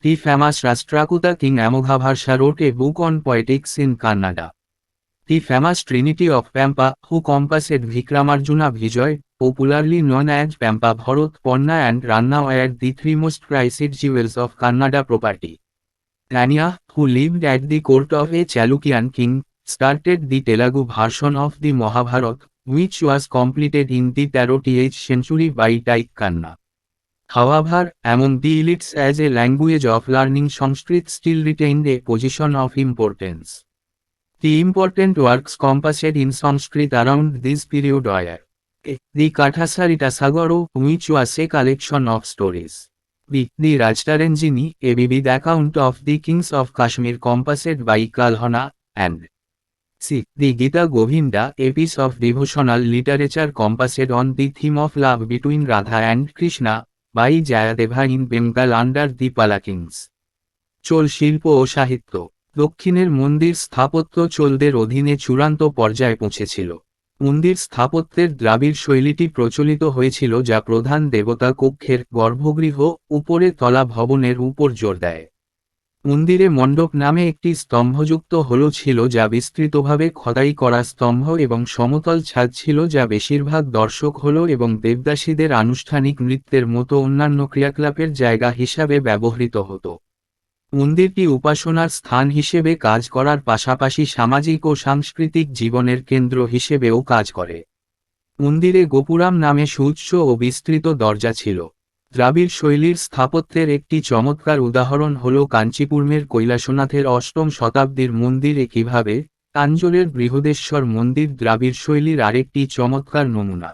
The famous Rashtrakuta king Amoghabharsha wrote a book on poetics in Kannada. The famous Trinity of Pampa, who composed Vikramarjuna Vijay, popularly known as Pampa Bharat, Ponna and Ranna, were the three most prized jewels of Kannada property. Dahiya, who lived at the court of a Chalukyan king, started the Telugu version of the Mahabharata, which was completed in the 13th century by Taik Kanna. However, among the elites as a language of learning, Sanskrit still retained a position of importance. The important works composed in Sanskrit around this period were a. The Kathasarita Sagaro, which was a collection of stories. B. The Rajtaranjini, a vivid account of the kings of Kashmir composed by Kalhana, and C. The Gita Govinda, a piece of devotional literature composed on the theme of love between Radha and Krishna, by Jayadeva in Bengal under the Pala kings. Chola শিল্প ও সাহিত্য। দক্ষিণের মন্দির স্থাপত্য চোলদের অধীনে চূড়ান্ত পর্যায়ে পৌঁছেছিল। মন্দির স্থাপত্যের দ্রাবিড় শৈলীটি প্রচলিত হয়েছিল যা প্রধান দেবতা কক্ষের গর্ভগৃহ উপরে তলা ভবনের উপর জোর দেয়। মন্দিরে মণ্ডপ নামে একটি স্তম্ভযুক্ত হল ছিল যা বিস্তৃতভাবে খোদাই করা স্তম্ভ এবং সমতল ছাদ ছিল যা বেশিরভাগ দর্শক হল এবং দেবদাসীদের আনুষ্ঠানিক নৃত্যের মতো অন্যান্য ক্রিয়াকলাপের জায়গা হিসাবে ব্যবহৃত হতো। মন্দিরটি উপাসনার স্থান হিসেবে কাজ করার পাশাপাশি সামাজিক ও সাংস্কৃতিক জীবনের কেন্দ্র হিসেবেও কাজ করে। মন্দিরে গোপুরাম নামে সুউচ্চ ও বিস্তৃত দরজা ছিল। দ্রাবিড় শৈলীর স্থাপত্যের একটি চমৎকার উদাহরণ হল কাঞ্চিপুরমের কৈলাসনাথের 8ম শতাব্দীর মন্দির। একইভাবে তাঞ্জোরের বৃহদেশ্বর মন্দির দ্রাবিড় শৈলীর আরেকটি চমৎকার নমুনা।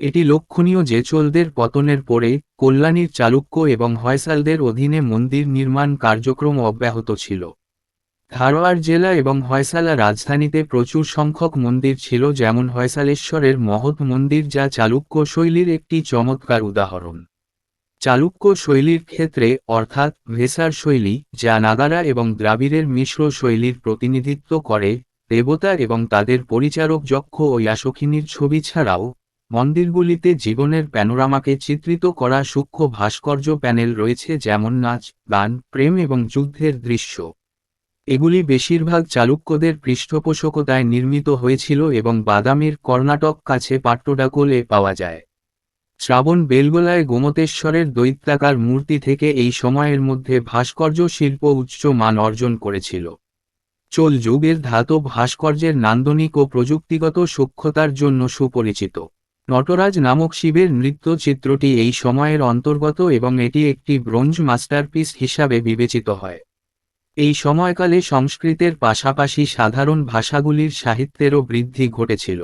এটি লক্ষণীয় যে চোলদের পতনের পরে কল্যাণীর চালুক্য এবং হয়সালদের অধীনে মন্দির নির্মাণ কার্যক্রম অব্যাহত ছিল। ধারওয়াড় জেলা এবং হয়সালা রাজধানীতে প্রচুর সংখ্যক মন্দির ছিল, যেমন হয়সালেশ্বরের মহৎ মন্দির যা চালুক্য শৈলীর একটি চমৎকার উদাহরণ। চালুক্য শৈলীর ক্ষেত্রে অর্থাৎ ভেসার শৈলী, যা নাগারা এবং দ্রাবিড়ের মিশ্র শৈলীর প্রতিনিধিত্ব করে, দেবতা এবং তাদের পরিচারক যক্ষ ও ইয়াসখিনীর ছবি ছাড়াও মন্দিরগুলিতে জীবনের প্যানোরামাকে চিত্রিত করা সূক্ষ্ম ভাস্কর্য প্যানেল রয়েছে, যেমন নাচ, গান, প্রেম এবং যুদ্ধের দৃশ্য। এগুলি বেশিরভাগ চালুক্যদের পৃষ্ঠপোষকতায় নির্মিত হয়েছিল এবং বাদামির কর্ণাটক কাছে পাট্টডাকোলে পাওয়া যায়। শ্রাবণ বেলগোলায় গোমতেশ্বরের দৈত্যাকার মূর্তি থেকে এই সময়ের মধ্যে ভাস্কর্য শিল্প উচ্চ মান অর্জন করেছিল। চোল যুগের ধাতব ভাস্কর্যের নান্দনিক ও প্রযুক্তিগত সূক্ষ্মতার জন্য সুপরিচিত। নটরাজ নামক শিবের নৃত্য চিত্রটি এই সময়ের অন্তর্গত এবং এটি একটি ব্রোঞ্জ মাস্টারপিস হিসাবে বিবেচিত হয়। এই সময়কালে সংস্কৃতের পাশাপাশি সাধারণ ভাষাগুলির সাহিত্যেরও বৃদ্ধি ঘটেছিল।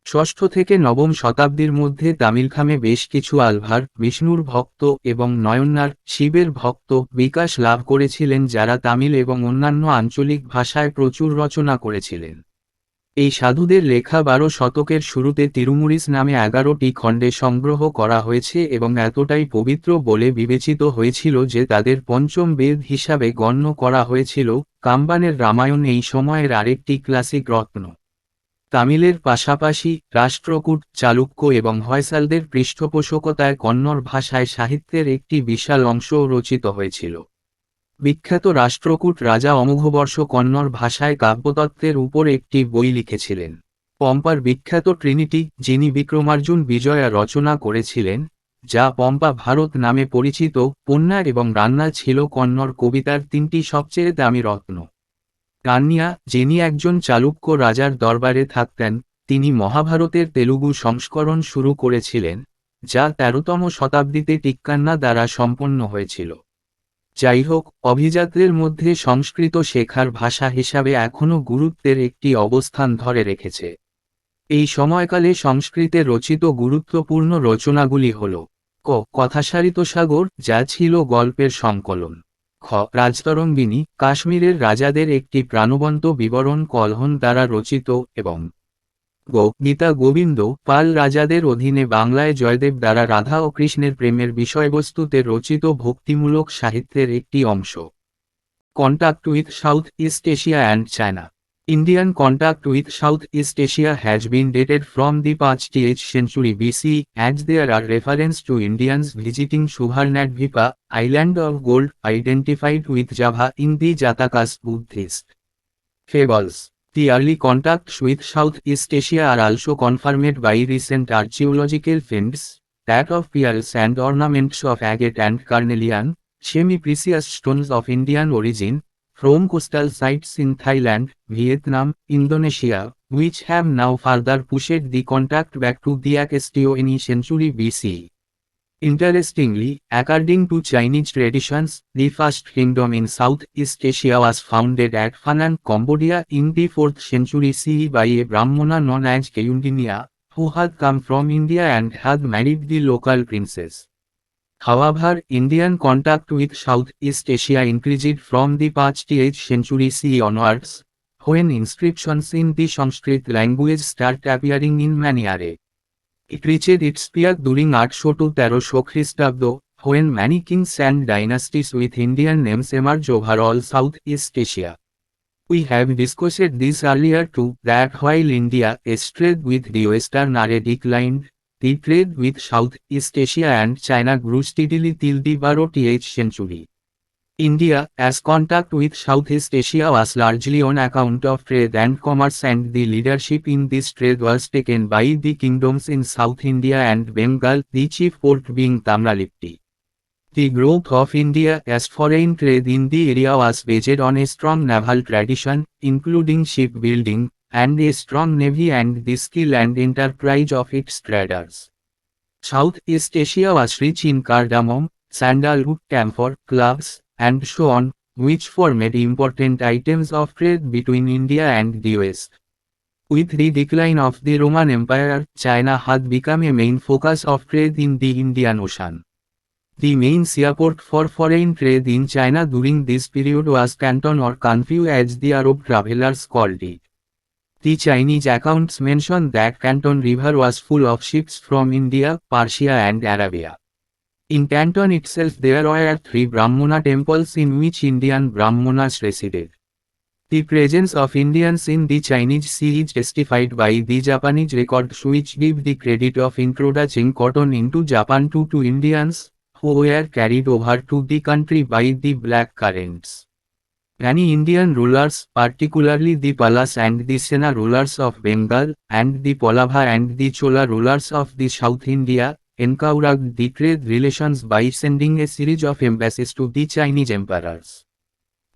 ষষ্ঠ থেকে নবম শতাব্দীর মধ্যে তামিলখামে বেশ কিছু আলভার, বিষ্ণুর ভক্ত এবং নয়নার, শিবের ভক্ত বিকাশ লাভ করেছিলেন যারা তামিল এবং অন্যান্য আঞ্চলিক ভাষায় প্রচুর রচনা করেছিলেন। এই সাধুদের লেখা 12 শতকের শুরুতে তিরুমুরিস নামে 11টি খণ্ডে সংগ্রহ করা হয়েছে এবং এতটাই পবিত্র বলে বিবেচিত হয়েছিল যে তাদের পঞ্চম বেদ হিসাবে গণ্য করা হয়েছিল। কাম্বানের রামায়ণ এই সময়ের আরেকটি ক্লাসিক রত্ন। তামিলের পাশাপাশি রাষ্ট্রকূট, চালুক্য এবং হয়সালদের পৃষ্ঠপোষকতায় কন্নড় ভাষায় সাহিত্যের একটি বিশাল অংশও রচিত হয়েছিল। বিখ্যাত রাষ্ট্রকূট রাজা অমোঘবর্ষ কন্নড় ভাষায় কাব্যতত্ত্বের উপর একটি বই লিখেছিলেন। পম্পার বিখ্যাত ট্রিনিটি, যিনি বিক্রমার্জুন বিজয়া রচনা করেছিলেন, যা পম্পা ভারত নামে পরিচিত, পণ্যা এবং রান্না ছিল কন্নড় কবিতার 3টি সবচেয়ে দামি রত্ন। রান্নিয়া, যিনি একজন চালুক্য রাজার দরবারে থাকতেন, তিনি মহাভারতের তেলুগু সংস্করণ শুরু করেছিলেন, যা 13তম শতাব্দীতে টিক্কান্না দ্বারা সম্পন্ন হয়েছিল। যাই হোক, অভিজাতদের মধ্যে সংস্কৃত শেখার ভাষা হিসাবে এখনও গুরুত্বের একটি অবস্থান ধরে রেখেছে। এই সময়কালে সংস্কৃতে রচিত গুরুত্বপূর্ণ রচনাগুলি হল: ক. কথাসারিতসাগর, যা ছিল গল্পের সংকলন। খ. রাজতরঙ্গিনী, কাশ্মীরের রাজাদের একটি প্রাণবন্ত বিবরণ কলহন দ্বারা রচিত এবং গ. গীতা গোবিন্দ, পাল রাজাদের অধীনে বাংলায় জয়দেব দ্বারা রাধা ও কৃষ্ণের প্রেমের বিষয়বস্তুতে রচিত ভক্তিমূলক সাহিত্যের একটি অংশ। Contact with south east Asia and China. Indian contact with South East Asia has been dated from the 5th century BC, as there are references to Indians visiting Suvarnadvipa, island of gold, identified with Java in the Jatakas Buddhist fables. The early contacts with Southeast Asia are also confirmed by recent archaeological finds, that of pearls and ornaments of agate and carnelian, semi-precious stones of Indian origin, from coastal sites in Thailand, Vietnam, Indonesia, which have now further pushed the contact back to the 16th century BC. Interestingly, according to Chinese traditions, the first kingdom in Southeast Asia was founded at Phanan, Cambodia in the 4th century CE by a Brahmana known as Kaundinya, who had come from India and had married the local princess. However, Indian contact with Southeast Asia increased from the 5th century CE onwards, when inscriptions in the Sanskrit language started appearing in many areas. It reached its peak during 800 to 1300 Christabd, when many kings and dynasties with Indian names emerged over all Southeast Asia. We have discussed this earlier too, that while India, a trade with the Western area declined, the trade with Southeast Asia and China grew steadily till the 12th century. India, as contact with Southeast Asia was largely on account of trade and commerce, and the leadership in this trade was taken by the kingdoms in South India and Bengal, the chief port being Tamralipti. The growth of India as foreign trade in the area was based on a strong naval tradition, including shipbuilding, and a strong navy and the skill and enterprise of its traders. Southeast Asia was rich in cardamom, sandalwood, camphor, cloves, and so on, which formed important items of trade between India and the West. With the decline of the Roman Empire, China had become a main focus of trade in the Indian Ocean. The main seaport for foreign trade in China during this period was Canton or Kanfu, as the Arab travelers called it. The Chinese accounts mention that Canton River was full of ships from India, Persia and Arabia. In Canton itself there were 3 Brahmana temples in which Indian Brahmanas resided. The presence of Indians in the Chinese Sea is testified by the Japanese records, which give the credit of introducing cotton into Japan to Indians, who were carried over to the country by the black currents. Many Indian rulers, particularly the Palas and the Sena rulers of Bengal, and the Pallava and the Chola rulers of the South India, encouraged the trade relations by sending a series of embassies to the Chinese emperors.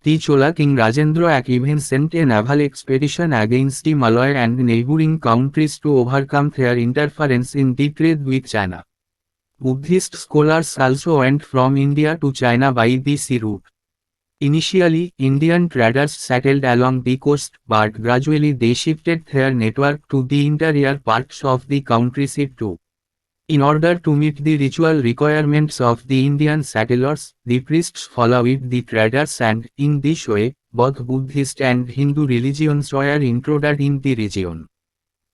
The Chola king Rajendra even sent a naval expedition against the Malay and neighboring countries to overcome their interference in the trade with China. Buddhist scholars also went from India to China by the sea route. Initially, Indian traders settled along the coast, but gradually they shifted their network to the interior parts of the countryside too. In order to meet the ritual requirements of the Indian settlers, the priests followed the traders, and, in this way, both Buddhist and Hindu religions were introduced in the region.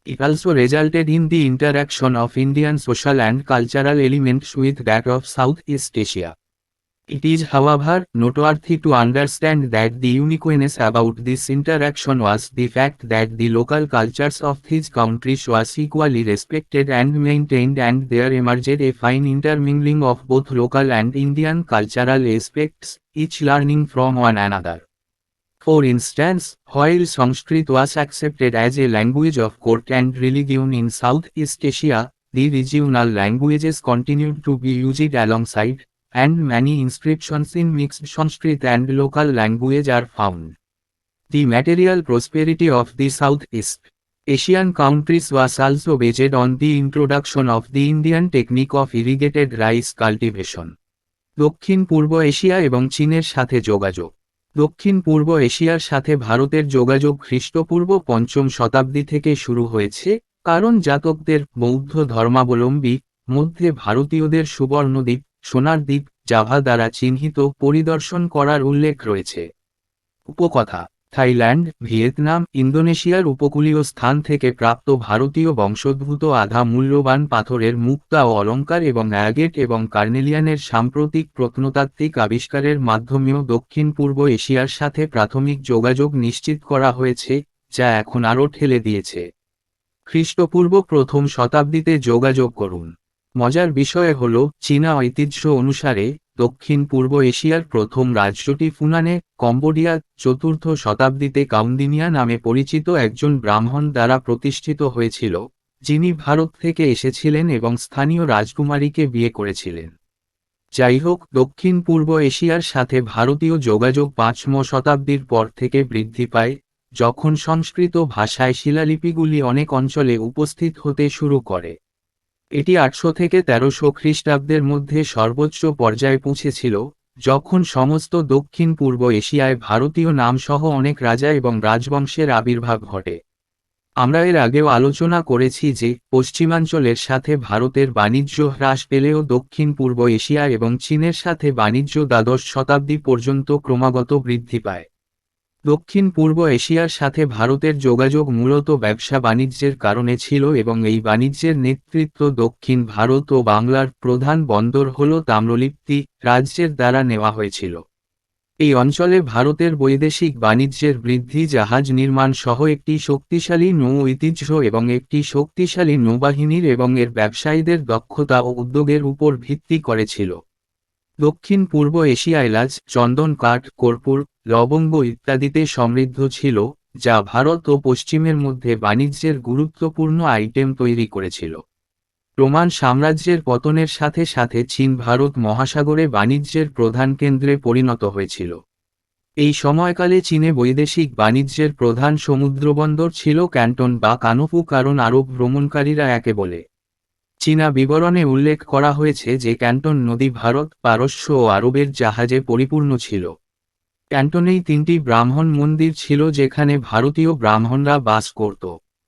It also resulted in the interaction of Indian social and cultural elements with that of Southeast Asia. It is, however, noteworthy to understand that the uniqueness about this interaction was the fact that the local cultures of these countries was equally respected and maintained, and there emerged a fine intermingling of both local and Indian cultural aspects, each learning from one another. For instance, while Sanskrit was accepted as a language of court and religion in Southeast Asia, the regional languages continued to be used alongside, and many inscriptions in mixed Sanskrit and local language are found. The material prosperity of the Southeast Asian countries was also based on the introduction of the Indian technique of irrigated rice cultivation. দক্ষিণ পূর্ব Asia এবং চীনের সাথে যোগাযোগ। দক্ষিণ পূর্ব এশিয়ার সাথে ভারতের যোগাযোগ খ্রিস্টপূর্ব ৫ম শতাব্দী থেকে শুরু হয়েছে, কারণ জাতকদের বৌদ্ধ ধর্মাবলম্বী মধ্যে ভারতীয়দের সুবর্ণদ্বীপ, সোনার দ্বীপ, জাভা দ্বারা চিহ্নিত পরিদর্শন করার উল্লেখ রয়েছে। উপকথা: থাইল্যান্ড, ভিয়েতনাম, ইন্দোনেশিয়ার উপকূলীয় স্থান থেকে প্রাপ্ত ভারতীয় বংশোদ্ভূত আধা মূল্যবান পাথরের মুক্তা ও অলঙ্কার এবং অ্যাগেট এবং কার্নেলিয়ানের সাম্প্রতিক প্রত্নতাত্ত্বিক আবিষ্কারের মাধ্যমেও দক্ষিণ পূর্ব এশিয়ার সাথে প্রাথমিক যোগাযোগ নিশ্চিত করা হয়েছে, যা এখন আরও ঠেলে দিয়েছে। খ্রিস্টপূর্ব ১ম শতাব্দীতে যোগাযোগ করুন। মজার বিষয় হল, চীনা ঐতিহ্য অনুসারে, দক্ষিণ পূর্ব এশিয়ার প্রথম রাজ্যটি ফুনানে, কম্বোডিয়া, ৪র্থ শতাব্দীতে কাউন্ডিনিয়া নামে পরিচিত একজন ব্রাহ্মণ দ্বারা প্রতিষ্ঠিত হয়েছিল, যিনি ভারত থেকে এসেছিলেন এবং স্থানীয় রাজকুমারীকে বিয়ে করেছিলেন। যাই হোক, দক্ষিণ পূর্ব এশিয়ার সাথে ভারতীয় যোগাযোগ ৫ম শতাব্দীর পর থেকে বৃদ্ধি পায়, যখন সংস্কৃত ভাষায় শিলালিপিগুলি অনেক অঞ্চলে উপস্থিত হতে শুরু করে। এটি ৮০০ থেকে ১৩০০ খ্রিস্টাব্দের মধ্যে সর্বোচ্চ পর্যায়ে পৌঁছেছিল, যখন সমস্ত দক্ষিণ পূর্ব এশিয়ায় ভারতীয় নামসহ অনেক রাজা এবং রাজবংশের আবির্ভাব ঘটে। আমরা এর আগেও আলোচনা করেছি যে, পশ্চিমাঞ্চলের সাথে ভারতের বাণিজ্য হ্রাস পেলেও দক্ষিণ পূর্ব এশিয়া এবং চীনের সাথে বাণিজ্য দ্বাদশ শতাব্দী পর্যন্ত ক্রমাগত বৃদ্ধি পায়। দক্ষিণ পূর্ব এশিয়ার সাথে ভারতের যোগাযোগ মূলত ব্যবসা বাণিজ্যের কারণে ছিল, এবং এই বাণিজ্যের নেতৃত্ব দক্ষিণ ভারত ও বাংলার প্রধান বন্দর হল তাম্রলিপ্তি রাজ্যের দ্বারা নেওয়া হয়েছিল। এই অঞ্চলে ভারতের বৈদেশিক বাণিজ্যের বৃদ্ধি জাহাজ নির্মাণ সহ একটি শক্তিশালী নৌ ঐতিহ্য এবং একটি শক্তিশালী নৌবাহিনীর এবং এর ব্যবসায়ীদের দক্ষতা ও উদ্যোগের উপর ভিত্তি করেছিল। দক্ষিণ পূর্ব এশিয়া এলাচ, চন্দন কাঠ, কর্পূর, লবঙ্গ ইত্যাদিতে সমৃদ্ধ ছিল, যা ভারত ও পশ্চিমের মধ্যে বাণিজ্যের গুরুত্বপূর্ণ আইটেম তৈরি করেছিল। রোমান সাম্রাজ্যের পতনের সাথে সাথে চীন ভারত মহাসাগরে বাণিজ্যের প্রধান কেন্দ্রে পরিণত হয়েছিল। এই সময়কালে চীনে বৈদেশিক বাণিজ্যের প্রধান সমুদ্রবন্দর ছিল ক্যান্টন বা কানফু, কারণ আরব ভ্রমণকারীরা একে বলে। চীনা বিবরণে উল্লেখ করা হয়েছে যে ক্যান্টন নদী ভারত, পারস্য ও আরবের জাহাজে পরিপূর্ণ ছিল। ক্যান্টনেই ৩টি ব্রাহ্মণ মন্দির ছিল যেখানে ভারতীয় ব্রাহ্মণরা বাস করত।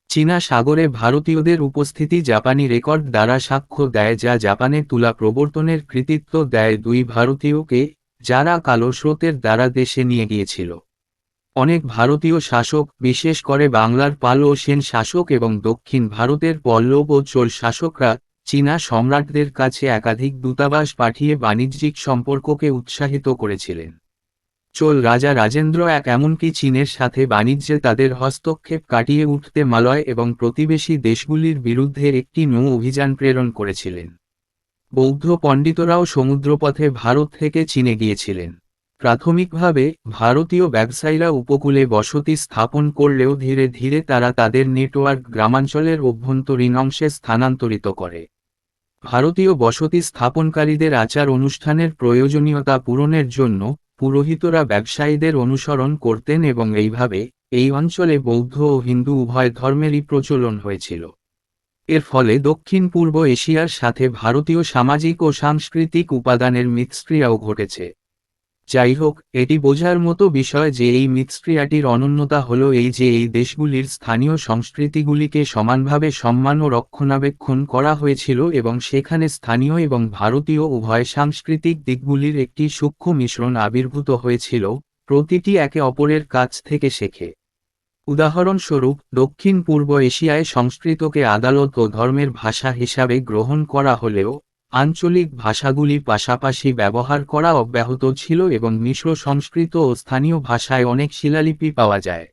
চীনা সাগরে ভারতীয়দের উপস্থিতি জাপানি রেকর্ড দ্বারা সাক্ষ্য দেয়, যা জাপানে তুলা প্রবর্তনের কৃতিত্ব দেয় ২ ভারতীয়কে, যারা কালো স্রোতের দ্বারা দেশে নিয়ে গিয়েছিল। অনেক ভারতীয় শাসক, বিশেষ করে বাংলার পাল ও সেন শাসক এবং দক্ষিণ ভারতের পল্লব ও চোল শাসকরা, চীনা সম্রাটদের কাছে একাধিক দূতাবাস পাঠিয়ে বাণিজ্যিক সম্পর্ককে উৎসাহিত করেছিলেন। চোল রাজা রাজেন্দ্র এক এমনকি চীনের সাথে বাণিজ্যে তাদের হস্তক্ষেপ কাটিয়ে উঠতে মালয় এবং প্রতিবেশী দেশগুলির বিরুদ্ধে একটি নৌ অভিযান প্রেরণ করেছিলেন। বৌদ্ধ পণ্ডিতরাও সমুদ্রপথে ভারত থেকে চীনে গিয়েছিলেন। প্রাথমিকভাবে, ভারতীয় ব্যবসায়ীরা উপকূলে বসতি স্থাপন করলেও ধীরে ধীরে তারা তাদের নেটওয়ার্ক গ্রামাঞ্চলের অভ্যন্তরীণ অংশে স্থানান্তরিত করে। ভারতীয় বসতি স্থাপনকারীদের আচার অনুষ্ঠানের প্রয়োজনীয়তা পূরণের জন্য পুরোহিতরা ব্যবসায়ীদের অনুসরণ করতেন, এবং এইভাবে এই অঞ্চলে বৌদ্ধ ও হিন্দু উভয় ধর্মেরই প্রচলন হয়েছিল। এর ফলে দক্ষিণ পূর্ব এশিয়ার সাথে ভারতীয় সামাজিক ও সাংস্কৃতিক উপাদানের মিথস্ক্রিয়াও ঘটেছে। যাই হোক, এটি বোঝার মতো বিষয় যে এই মিথস্ক্রিয়াটির অনন্যতা হল এই যে এই দেশগুলির স্থানীয় সংস্কৃতিগুলিকে সমানভাবে সম্মান ও রক্ষণাবেক্ষণ করা হয়েছিল এবং সেখানে স্থানীয় এবং ভারতীয় উভয় সাংস্কৃতিক দিকগুলির একটি সূক্ষ্ম মিশ্রণ আবির্ভূত হয়েছিল, প্রতিটি একে অপরের কাছ থেকে শেখে। উদাহরণস্বরূপ, দক্ষিণ পূর্ব এশিয়ায় সংস্কৃতকে আদালত ও ধর্মের ভাষা হিসাবে গ্রহণ করা হলেও আঞ্চলিক ভাষাগুলি পাশাপাশি ব্যবহার করা অব্যাহত ছিল এবং মিশ্র সংস্কৃত ও স্থানীয় ভাষায় অনেক শিলালিপি পাওয়া যায়।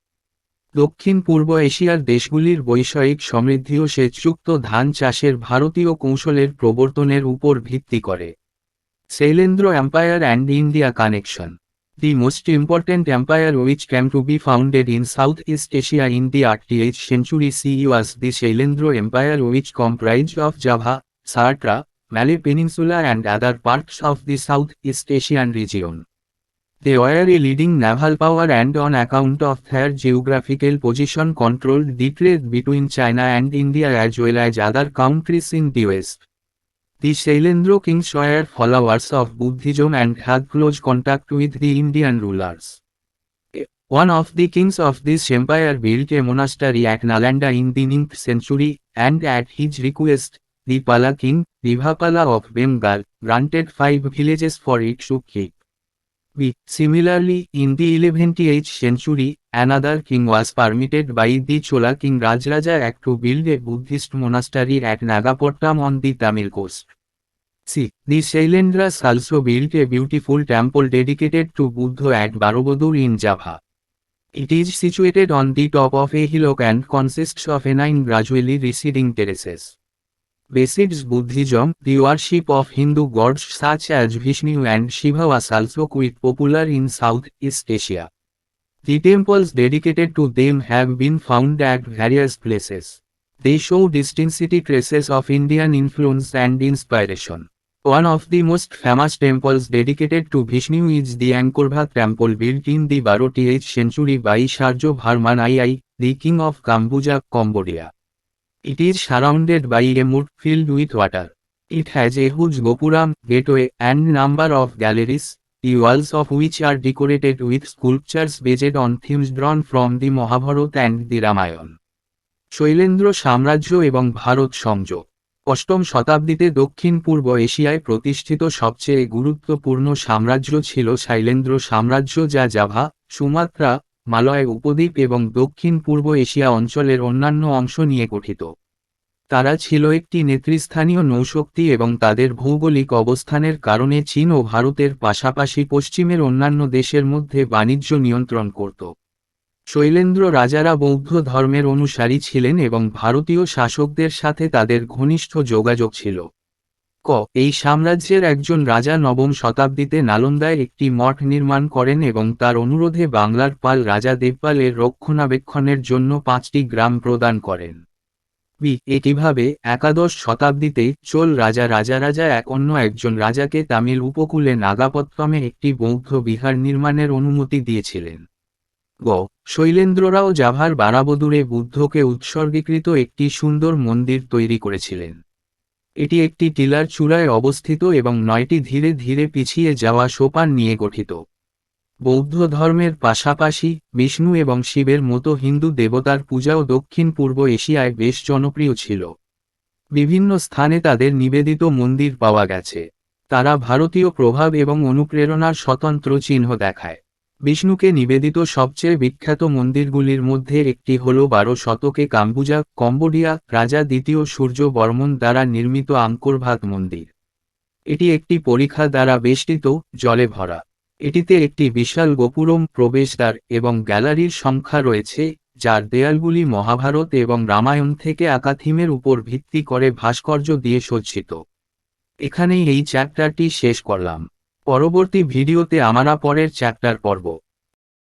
দক্ষিণ পূর্ব এশিয়ার দেশগুলির বৈষয়িক সমৃদ্ধিও সেচযুক্ত ধান চাষের ভারতীয় কৌশলের প্রবর্তনের উপর ভিত্তি করে। Shailendra empire and India connection. The most important empire which came to be founded in Southeast Asia in the 8th century CE was the Shailendra Empire, which comprised of Java, Sumatra, Malay Peninsula and other parts of the Southeast Asian region. They were a leading naval power and on account of their geographical position controlled the trade between China and India as well as other countries in the West. The Shailendra kings were followers of Buddhism and had close contact with the Indian rulers. One of the kings of this empire built a monastery at Nalanda in the 9th century, and at his request, the Pala king, Rivapala of Bengal, granted 5 villages for it to keep. Similarly, in the 11th century, another king was permitted by the Chola king Rajaraja Act to build a Buddhist monastery at Nagapattinam on the Tamil coast. The Shailendras also built a beautiful temple dedicated to Buddha at Borobudur in Java. It is situated on the top of a hillock and consists of 9 gradually receding terraces. Besides Buddhism, the worship of Hindu gods such as Vishnu and Shiva was also quite popular in Southeast Asia. The temples dedicated to them have been found at various places. They show distinct traces of Indian influence and inspiration. One of the most famous temples dedicated to Vishnu is the Angkor temple built in the 12th century by Sharjo Varman II, the king of Kambuja, Cambodia. It is surrounded by a moat filled with water. It has a huge gopuram, gateway, and number of galleries, the walls of which are decorated with sculptures based on themes drawn from the Mahabharata and the Ramayana. Shailendra সাম্রাজ্য এবং ভারত সংযোগ. 8ম শতাব্দীতে দক্ষিণ পূর্ব এশিয়ায় প্রতিষ্ঠিত সবচেয়ে গুরুত্বপূর্ণ সাম্রাজ্য ছিল শৈলেন্দ্র সাম্রাজ্য, যা জাভা, সুমাত্রা, মালয় উপদ্বীপ এবং দক্ষিণ পূর্ব এশিয়া অঞ্চলের অন্যান্য অংশ নিয়ে গঠিত। তারা ছিল একটি নেতৃস্থানীয় নৌশক্তি এবং তাদের ভৌগোলিক অবস্থানের কারণে চীন ও ভারতের পাশাপাশি পশ্চিমের অন্যান্য দেশের মধ্যে বাণিজ্য নিয়ন্ত্রণ করত। শৈলেন্দ্র রাজারা বৌদ্ধ ধর্মের অনুসারী ছিলেন এবং ভারতীয় শাসকদের সাথে তাদের ঘনিষ্ঠ যোগাযোগ ছিল। এই সাম্রাজ্যের একজন রাজা 9ম শতাব্দীতে নালন্দায় একটি মঠ নির্মাণ করেন এবং তার অনুরোধে বাংলার পাল রাজা দেবপালের রক্ষণাবেক্ষণের জন্য 5টি গ্রাম প্রদান করেন। একইভাবে একাদশ শতাব্দীতে চোল রাজা রাজারাজা অন্য একজন রাজাকে তামিল উপকূলে নাগাপত্তমে একটি বৌদ্ধ বিহার নির্মাণের অনুমতি দিয়েছিলেন। শৈলেন্দ্ররাও জাভার বারাবদুরে বুদ্ধকে উৎসর্গীকৃত একটি সুন্দর মন্দির তৈরি করেছিলেন। এটি একটি টিলার চূড়ায় অবস্থিত এবং 9টি ধীরে ধীরে পিছিয়ে যাওয়া সোপান নিয়ে গঠিত। বৌদ্ধ ধর্মের পাশাপাশি বিষ্ণু এবং শিবের মতো হিন্দু দেবতার পূজাও দক্ষিণ পূর্ব এশিয়ায় বেশ জনপ্রিয় ছিল। বিভিন্ন স্থানে তাদের নিবেদিত মন্দির পাওয়া গেছে। তারা ভারতীয় প্রভাব এবং অনুপ্রেরণার স্বতন্ত্র চিহ্ন দেখায়। বিষ্ণুকে নিবেদিত সবচেয়ে বিখ্যাত মন্দিরগুলির মধ্যে একটি হল 12 শতকে কাম্বুজা, কম্বোডিয়া, রাজা দ্বিতীয় সূর্য বর্মন দ্বারা নির্মিত আঙ্কোর ভাত মন্দির। এটি একটি পরিখা দ্বারা বেষ্টিত, জলে ভরা। এটিতে একটি বিশাল গোপুরম, প্রবেশদ্বার এবং গ্যালারির সংখ্যা রয়েছে, যার দেয়ালগুলি মহাভারত এবং রামায়ণ থেকে আঁকা থিমের উপর ভিত্তি করে ভাস্কর্য দিয়ে সজ্জিত। এখানেই এই চ্যাপ্টারটি শেষ করলাম। পরবর্তী ভিডিওতে আমরা পরের চ্যাপ্টার পড়ব।